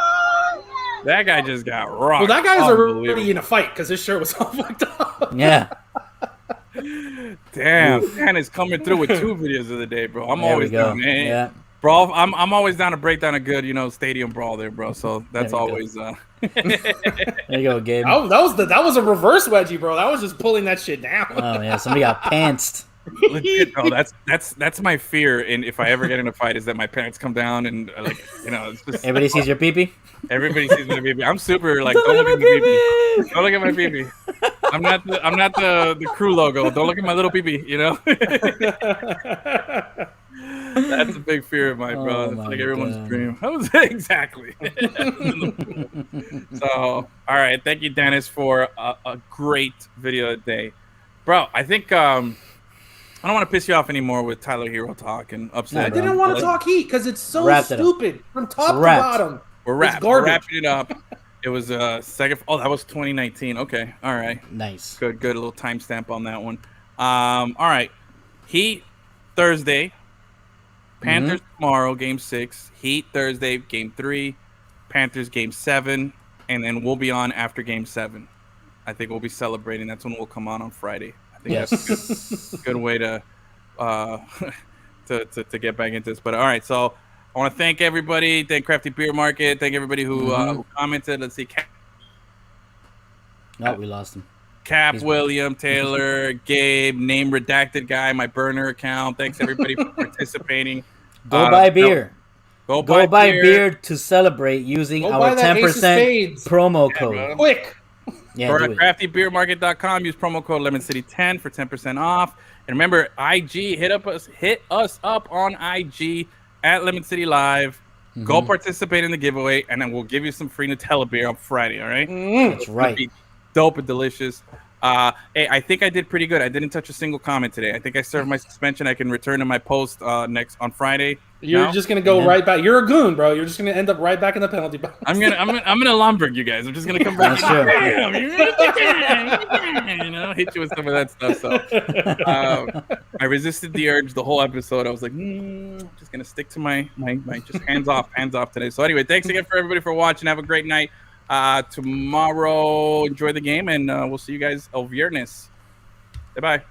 That guy just got rocked. Well, that guy's already in a fight because his shirt was all fucked up. Yeah. Damn, man is coming through with 2 videos of the day, bro. I'm There always we go. down, man. Yeah. Bro, I'm always down to break down a good, stadium brawl there, bro. So that's There you always There you go, Gabe. Oh, that was a reverse wedgie, bro. That was just pulling that shit down. Oh yeah, somebody got pantsed. legit, bro. That's my fear. And if I ever get in a fight, is that my parents come down and it's just Everybody sees your pee-pee? everybody sees my baby. I'm super like don't look at my baby. Don't look at my baby. I'm not the crew logo. Don't look at my little baby. That's a big fear of mine, bro. Oh It's my like everyone's God. dream. Exactly. So, all right. Thank you, Dennis, for a great video today. Bro, I think I don't want to piss you off anymore with Tyler Hero talk and upset. I didn't want to talk heat because it's so Wrapped it up. stupid from top to Wrapped. bottom. We're It's wrapping garbage. it up. It was second. Oh, that was 2019. Okay. All right. Nice. Good. A little timestamp on that one. All right. Heat Thursday. Panthers tomorrow, Game 6. Heat Thursday, Game 3. Panthers, Game 7. And then we'll be on after Game 7. I think we'll be celebrating. That's when we'll come on Friday. I think that's a good way to to get back into this. But all right, so I want to thank everybody. Thank Crafty Beer Market. Thank everybody who commented. Let's see. Oh, we lost him. Cap, William, Taylor, Gabe, name redacted guy, my burner account. Thanks everybody for participating. Go buy beer. Go buy beer to celebrate using Go our buy that Ace of 10% Spades. promo Yeah, code. bro. Quick. Yeah, Or do at it. craftybeermarket.com. Use promo code LemonCity10 for 10% off. And remember, IG, hit us up on IG at Lemon City Live. Go participate in the giveaway, and then we'll give you some free Nutella beer on Friday. All right? That's right. Be dope and delicious. Hey, I think I did pretty good. I didn't touch a single comment today. I think I served my suspension. I can return to my post next on Friday. You're just gonna go right back. You're a goon, bro. You're just gonna end up right back in the penalty box. I'm gonna Lomberg you guys. I'm just gonna come back. That's true. Hit you with some of that stuff. So I resisted the urge the whole episode. I was like, just gonna stick to my just hands off today. So anyway, thanks again for everybody for watching. Have a great night. Tomorrow, enjoy the game, and we'll see you guys el viernes. Bye bye.